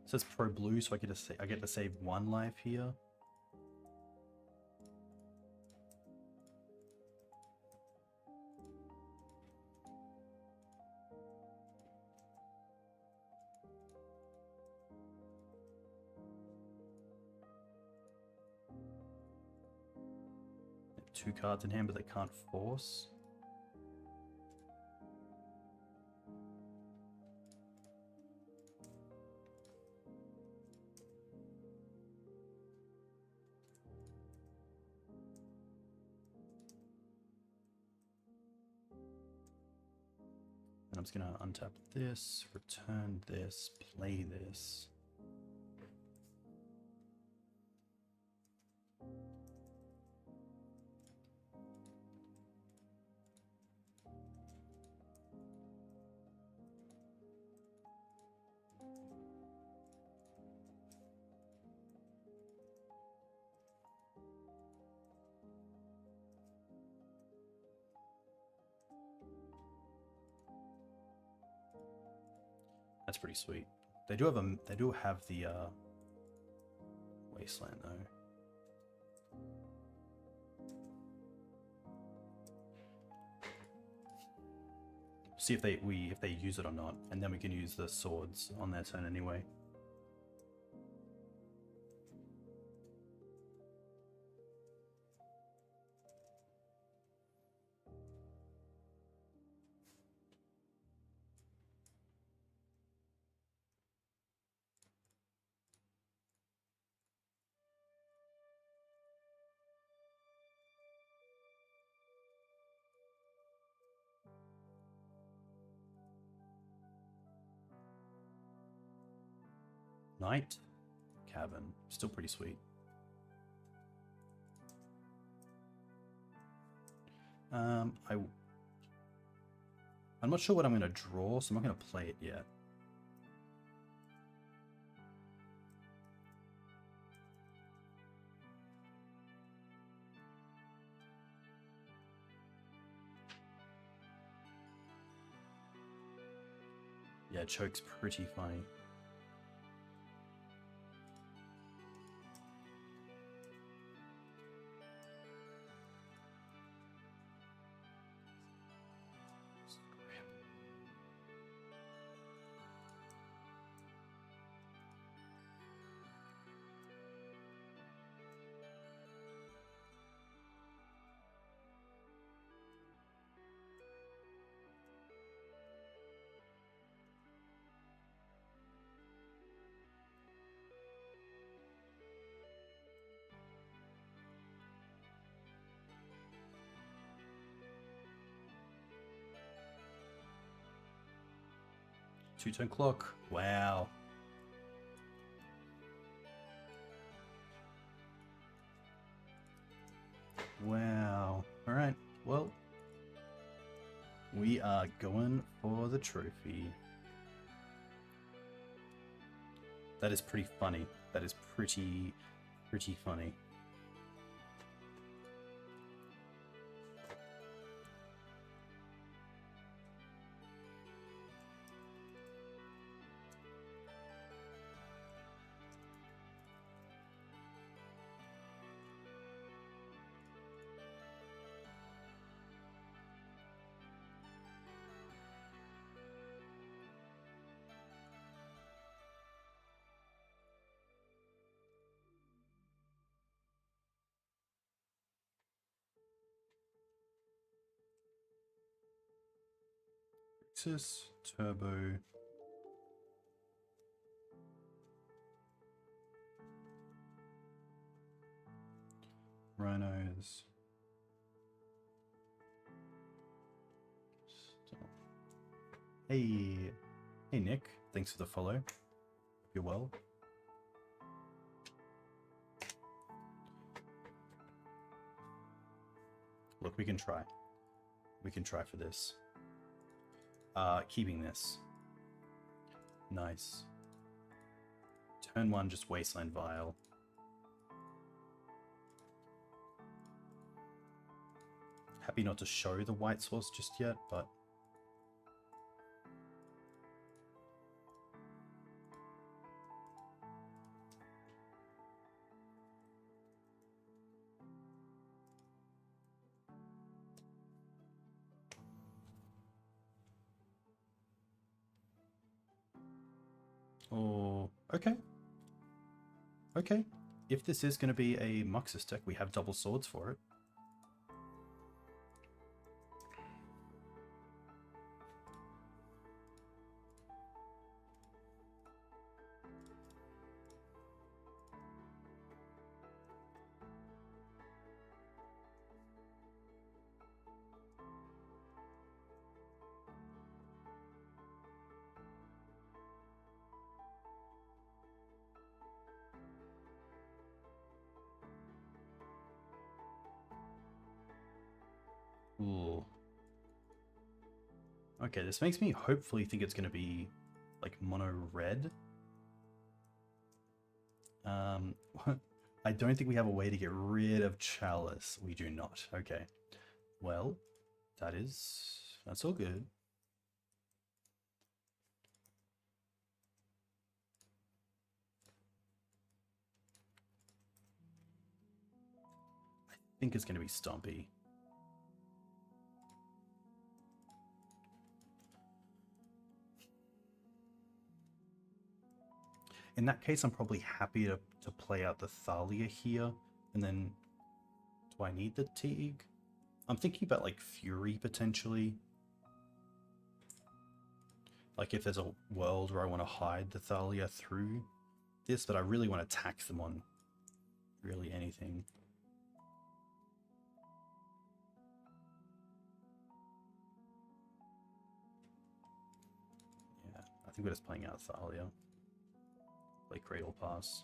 It says pro blue, so I get to save 1 life here. Two cards in hand, but they can't force. And I'm just gonna untap this, return this, play this. That's pretty sweet. They do have the Wasteland though. See if they use it or not, and then we can use the swords on their turn anyway. Night Cavern, still pretty sweet. I'm not sure what I'm gonna draw, so I'm not gonna play it yet. Yeah, Choke's pretty funny. Two-turn clock. Wow. Wow. Alright, well, we are going for the trophy. That is pretty funny. That is pretty funny. Grixis, Turbo, Rhinos, Stop. Hey Nick, thanks for the follow. you're well. Look, we can try. We can try for this. Keeping this. Nice. Turn 1, just Wasteland Vial. Happy not to show the white source just yet, but... Oh, okay. Okay. If this is going to be a Muxus deck, we have double swords for it. Ooh. Okay, this makes me hopefully think it's going to be like mono red. I don't think we have a way to get rid of Chalice. We do not. Okay. Well, that's all good. I think it's going to be Stompy. In that case, I'm probably happy to play out the Thalia here, and then do I need the Teague? I'm thinking about like Fury potentially. Like if there's a world where I want to hide the Thalia through this, but I really want to tax them on really anything. Yeah, I think we're just playing out Thalia. Play Cradle Pass.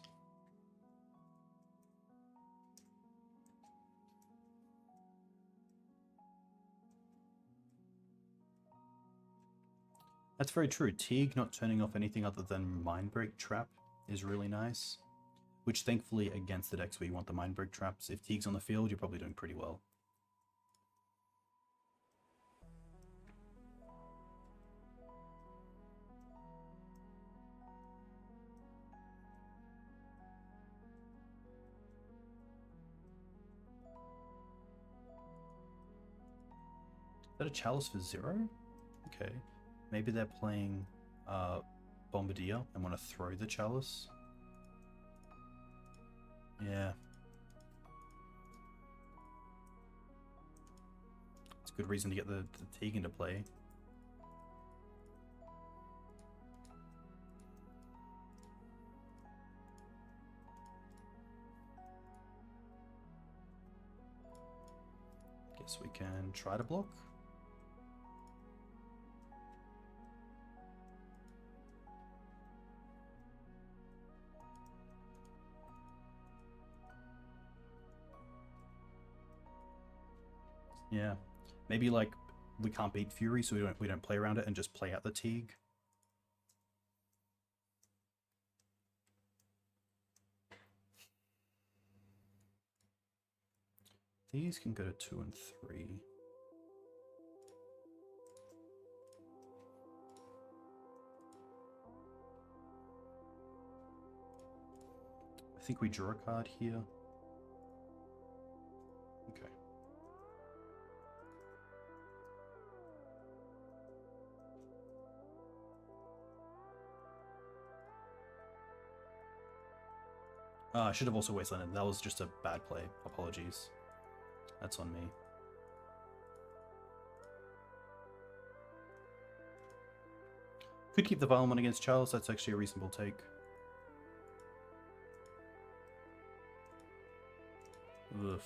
That's very true. Teague not turning off anything other than Mindbreak Trap is really nice. Which thankfully against the decks where you want the Mindbreak Traps, if Teague's on the field, you're probably doing pretty well. Is that a Chalice for 0? Okay. Maybe they're playing Bombardier and want to throw the Chalice. Yeah. It's a good reason to get the Teague into play. Guess we can try to block. Yeah, maybe like we can't beat Fury, so we don't play around it and just play out the Teague. These can go to 2 and 3. I think we draw a card here. Okay. I should have also Wastelanded. That was just a bad play. Apologies. That's on me. Could keep the Violmon against Charles. That's actually a reasonable take. Oof.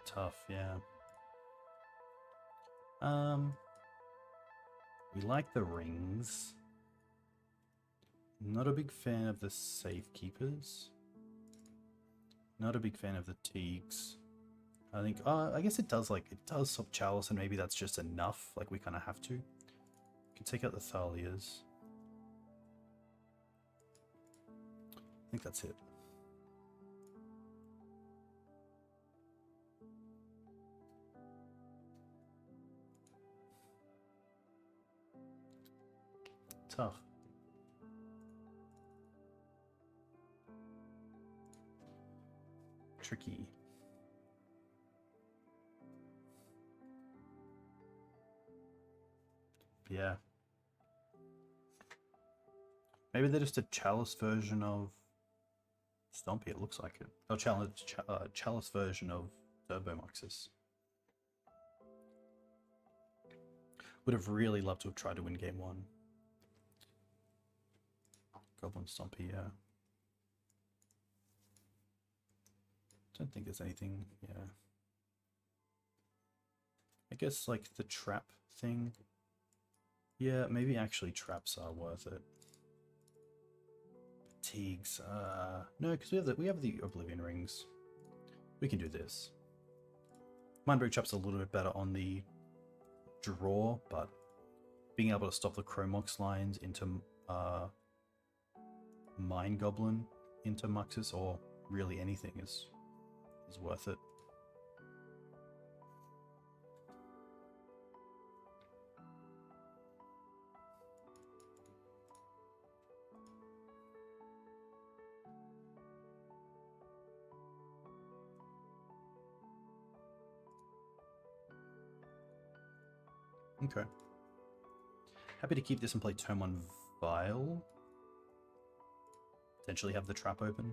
Tough, yeah. We like the rings. Not a big fan of the Safekeepers. Not a big fan of the Teagues. I think, I guess it does stop Chalice, and maybe that's just enough. Like, we kind of have to. We can take out the Thalias. I think that's it. Tough. Tricky. Yeah. Maybe they're just a Chalice version of Stompy, it looks like it. Oh, Chalice version of Turbo Muxus. Would have really loved to have tried to win game 1. Goblin Stompy, yeah. Don't think there's anything, yeah. I guess, like, the trap thing. Yeah, maybe actually traps are worth it. Fatigues, no, because we have the Oblivion Rings. We can do this. Mindbreak Trap's a little bit better on the draw, but being able to stop the Chromox lines into Mind Goblin into Muxus, or really anything, is worth it. Okay. Happy to keep this and play turn 1 Vile. Potentially have the trap open.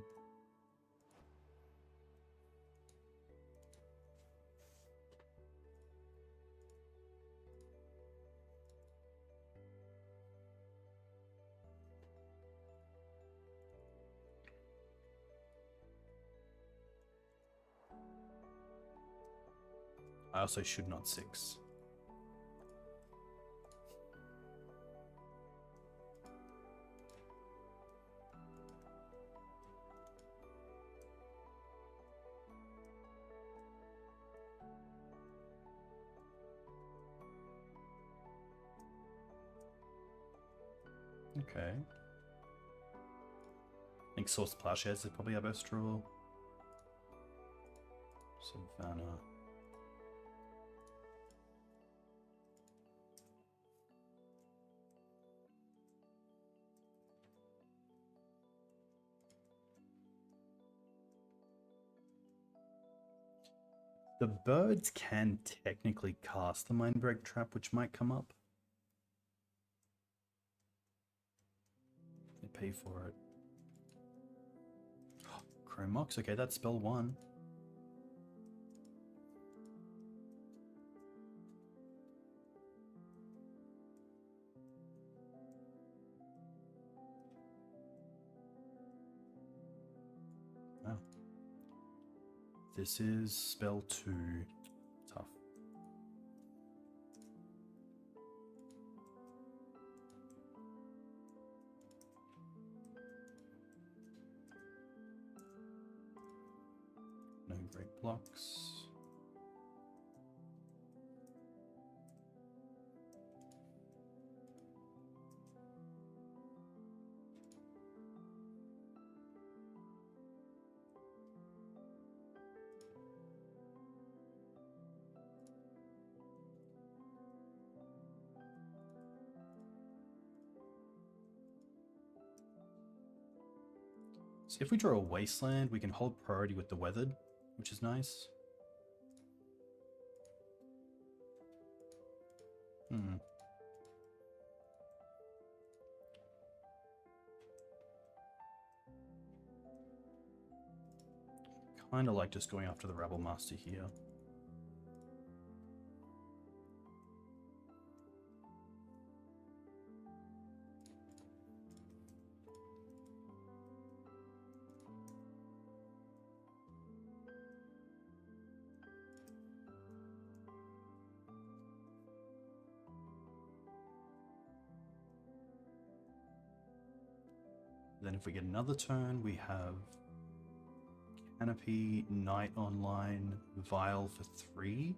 I also should not 6. Okay. I think Source Plowshares is probably our best draw. Savannah. The birds can technically cast the Mindbreak Trap, which might come up. They pay for it. Chromox, okay, that's spell 1. Wow. This is spell 2. Tough. No great blocks. So if we draw a Wasteland, we can hold priority with the Weathered, which is nice. Kinda like just going after the Rabble Master here. Then if we get another turn, we have Canopy, Knight Online, Vial for 3.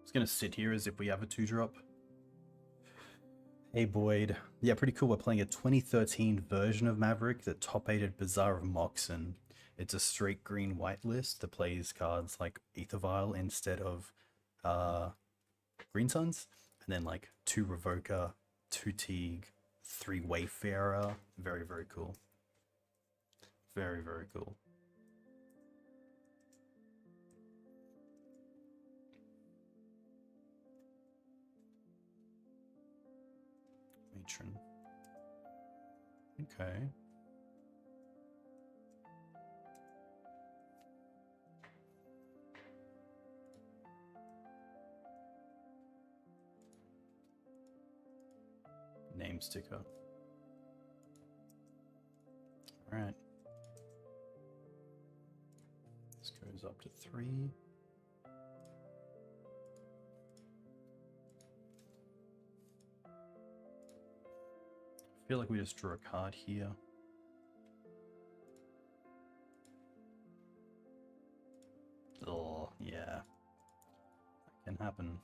It's gonna sit here as if we have a 2-drop. Hey Boyd. Yeah, pretty cool. We're playing a 2013 version of Maverick, the top-aided Bazaar of Moxen. It's a straight green-white list that plays cards like Aether Vial instead of Green Suns, and then like 2 Revoker, 2 Teague, 3 Wayfarer. Very, very cool. Very, very cool. Matron. Okay. Name sticker. All right. This goes up to 3. I feel like we just drew a card here. Oh, yeah. That can happen.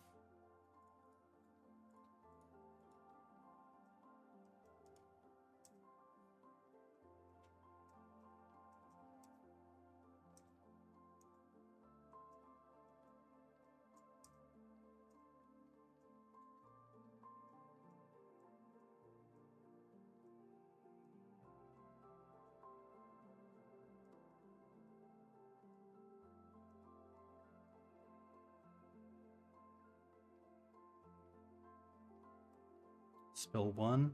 Spell 1.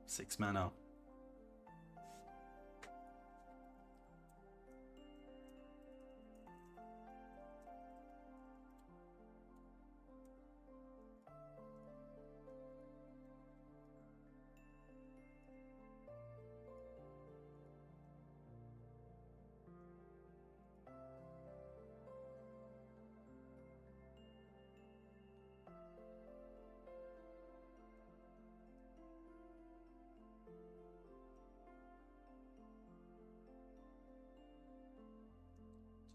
6 mana.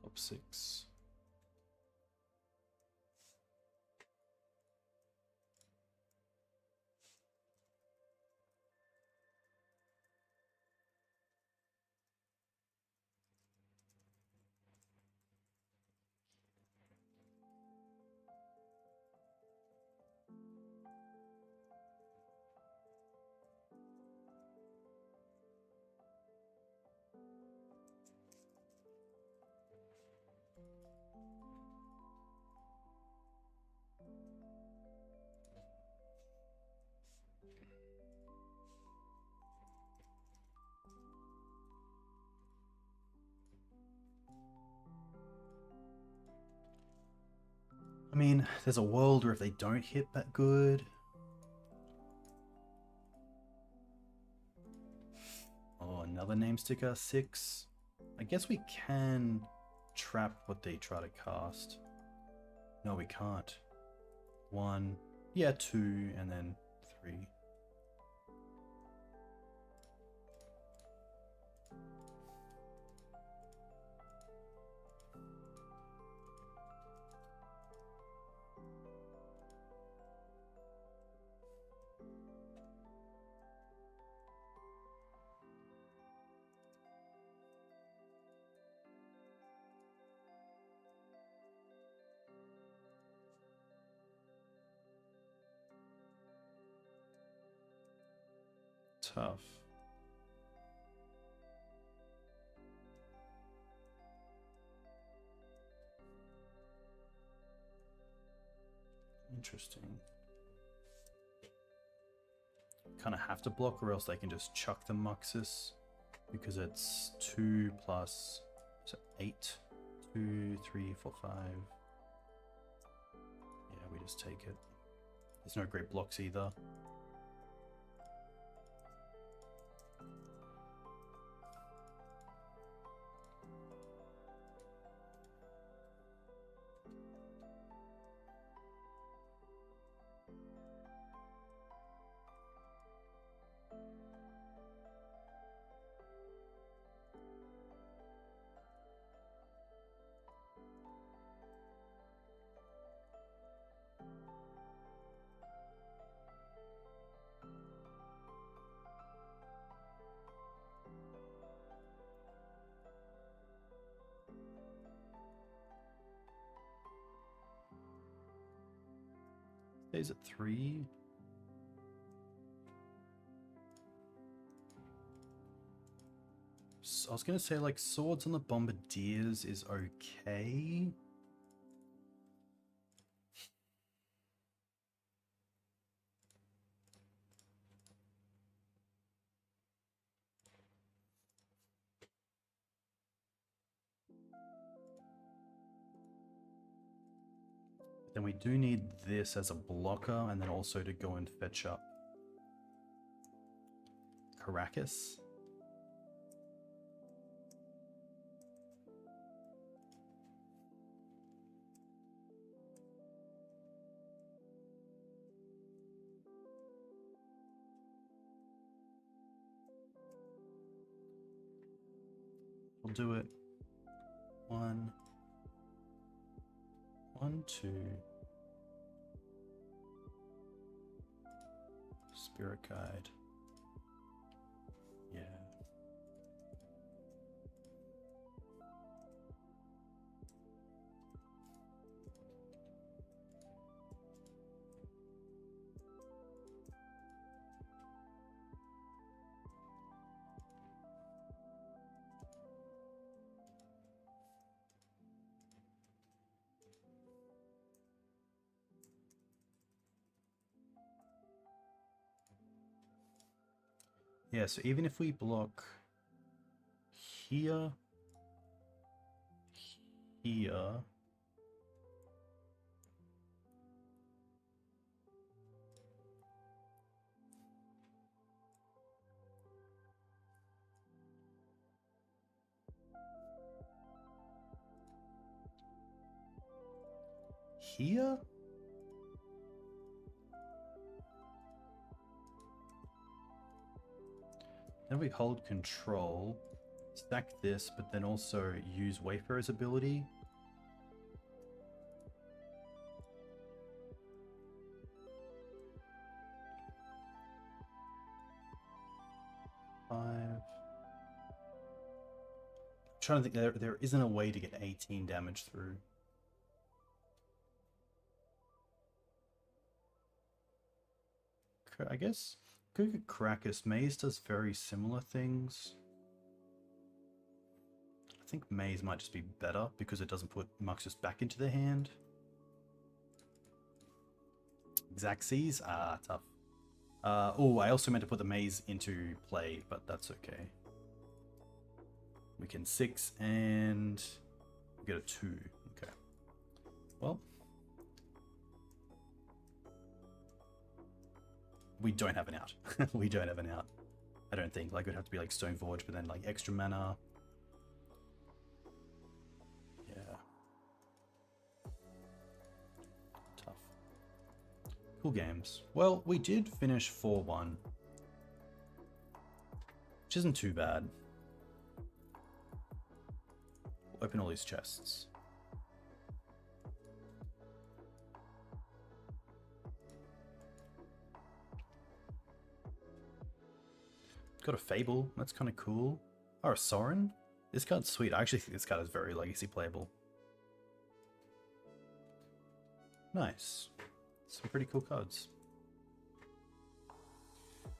Top 6. I mean, there's a world where if they don't hit that good. Oh, another name sticker, 6. I guess we can trap what they try to cast. No, we can't. 1, yeah, 2, and then 3. Tough. Interesting. Kind of have to block, or else they can just chuck the Muxus, because it's 2 plus, so 8. 2, 3, 4, 5. Yeah, we just take it. There's no great blocks either. Is it 3? So I was gonna say like Swords on the Bombardiers is okay. Then we do need this as a blocker, and then also to go and fetch up Karakas. We'll do it. 1, 1, 2. Spirit Guide. Yeah. Yeah, so even if we block here, here, here? Then we hold control, stack this, but then also use Wayfarer's ability. I'm trying to think, there isn't a way to get 18 damage through. I guess could get Karakas. Maze does very similar things. I think Maze might just be better because it doesn't put Muxus back into the hand. Grixis? Ah, tough. Oh, I also meant to put the Maze into play, but that's okay. We can 6 and we get a 2. Okay. Well, we don't have an out. We don't have an out. I don't think. Like, it would have to be like Stoneforge, but then like extra mana. Yeah. Tough. Cool games. Well, we did finish 4-1. Which isn't too bad. We'll open all these chests. Got a Fable, that's kind of cool. Oh, a Sorin? This card's sweet. I actually think this card is very Legacy playable. Nice. Some pretty cool cards.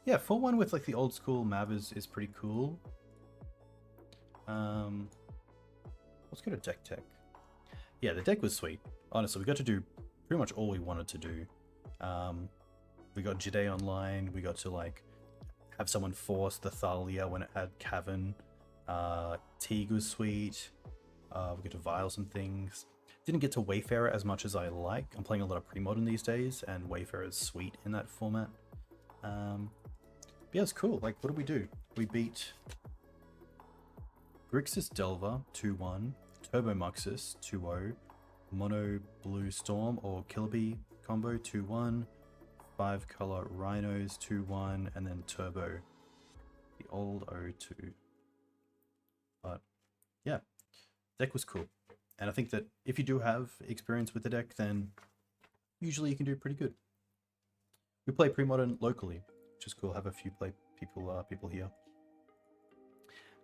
Yeah, 4-1 with like the old school Mav is pretty cool. Let's go to deck tech. Yeah, the deck was sweet. Honestly, we got to do pretty much all we wanted to do. We got Jide online, we got to like have someone force the Thalia when it had Cavern. Teague was sweet. We got to vial some things. Didn't get to Wayfarer as much as I like. I'm playing a lot of pre-modern these days, and Wayfarer is sweet in that format. Yeah, it's cool. Like, what did we do? We beat Grixis Delver 2-1, Turbo Muxus 2-0, Mono Blue Storm or Killer Bee combo 2-1, 5-color Rhinos 2-1, and then Turbo, the old 0-2. But yeah, deck was cool. And I think that if you do have experience with the deck, then usually you can do pretty good. We play pre-modern locally, which is cool. Have a few people here.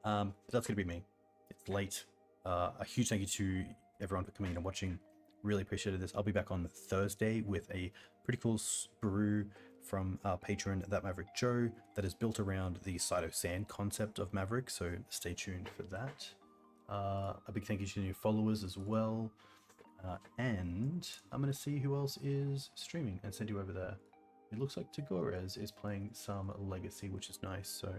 That's gonna be me. It's late. A huge thank you to everyone for coming in and watching. Really appreciated this. I'll be back on Thursday with a Pretty cool brew from our patron, That Maverick Joe, that is built around the Cyto Sand concept of Maverick, so stay tuned for that. A big thank you to new followers as well. And I'm going to see who else is streaming and send you over there. It looks like Tagores is playing some Legacy, which is nice, so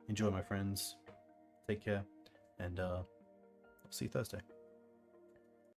enjoy, my friends. Take care, and I'll see you Thursday.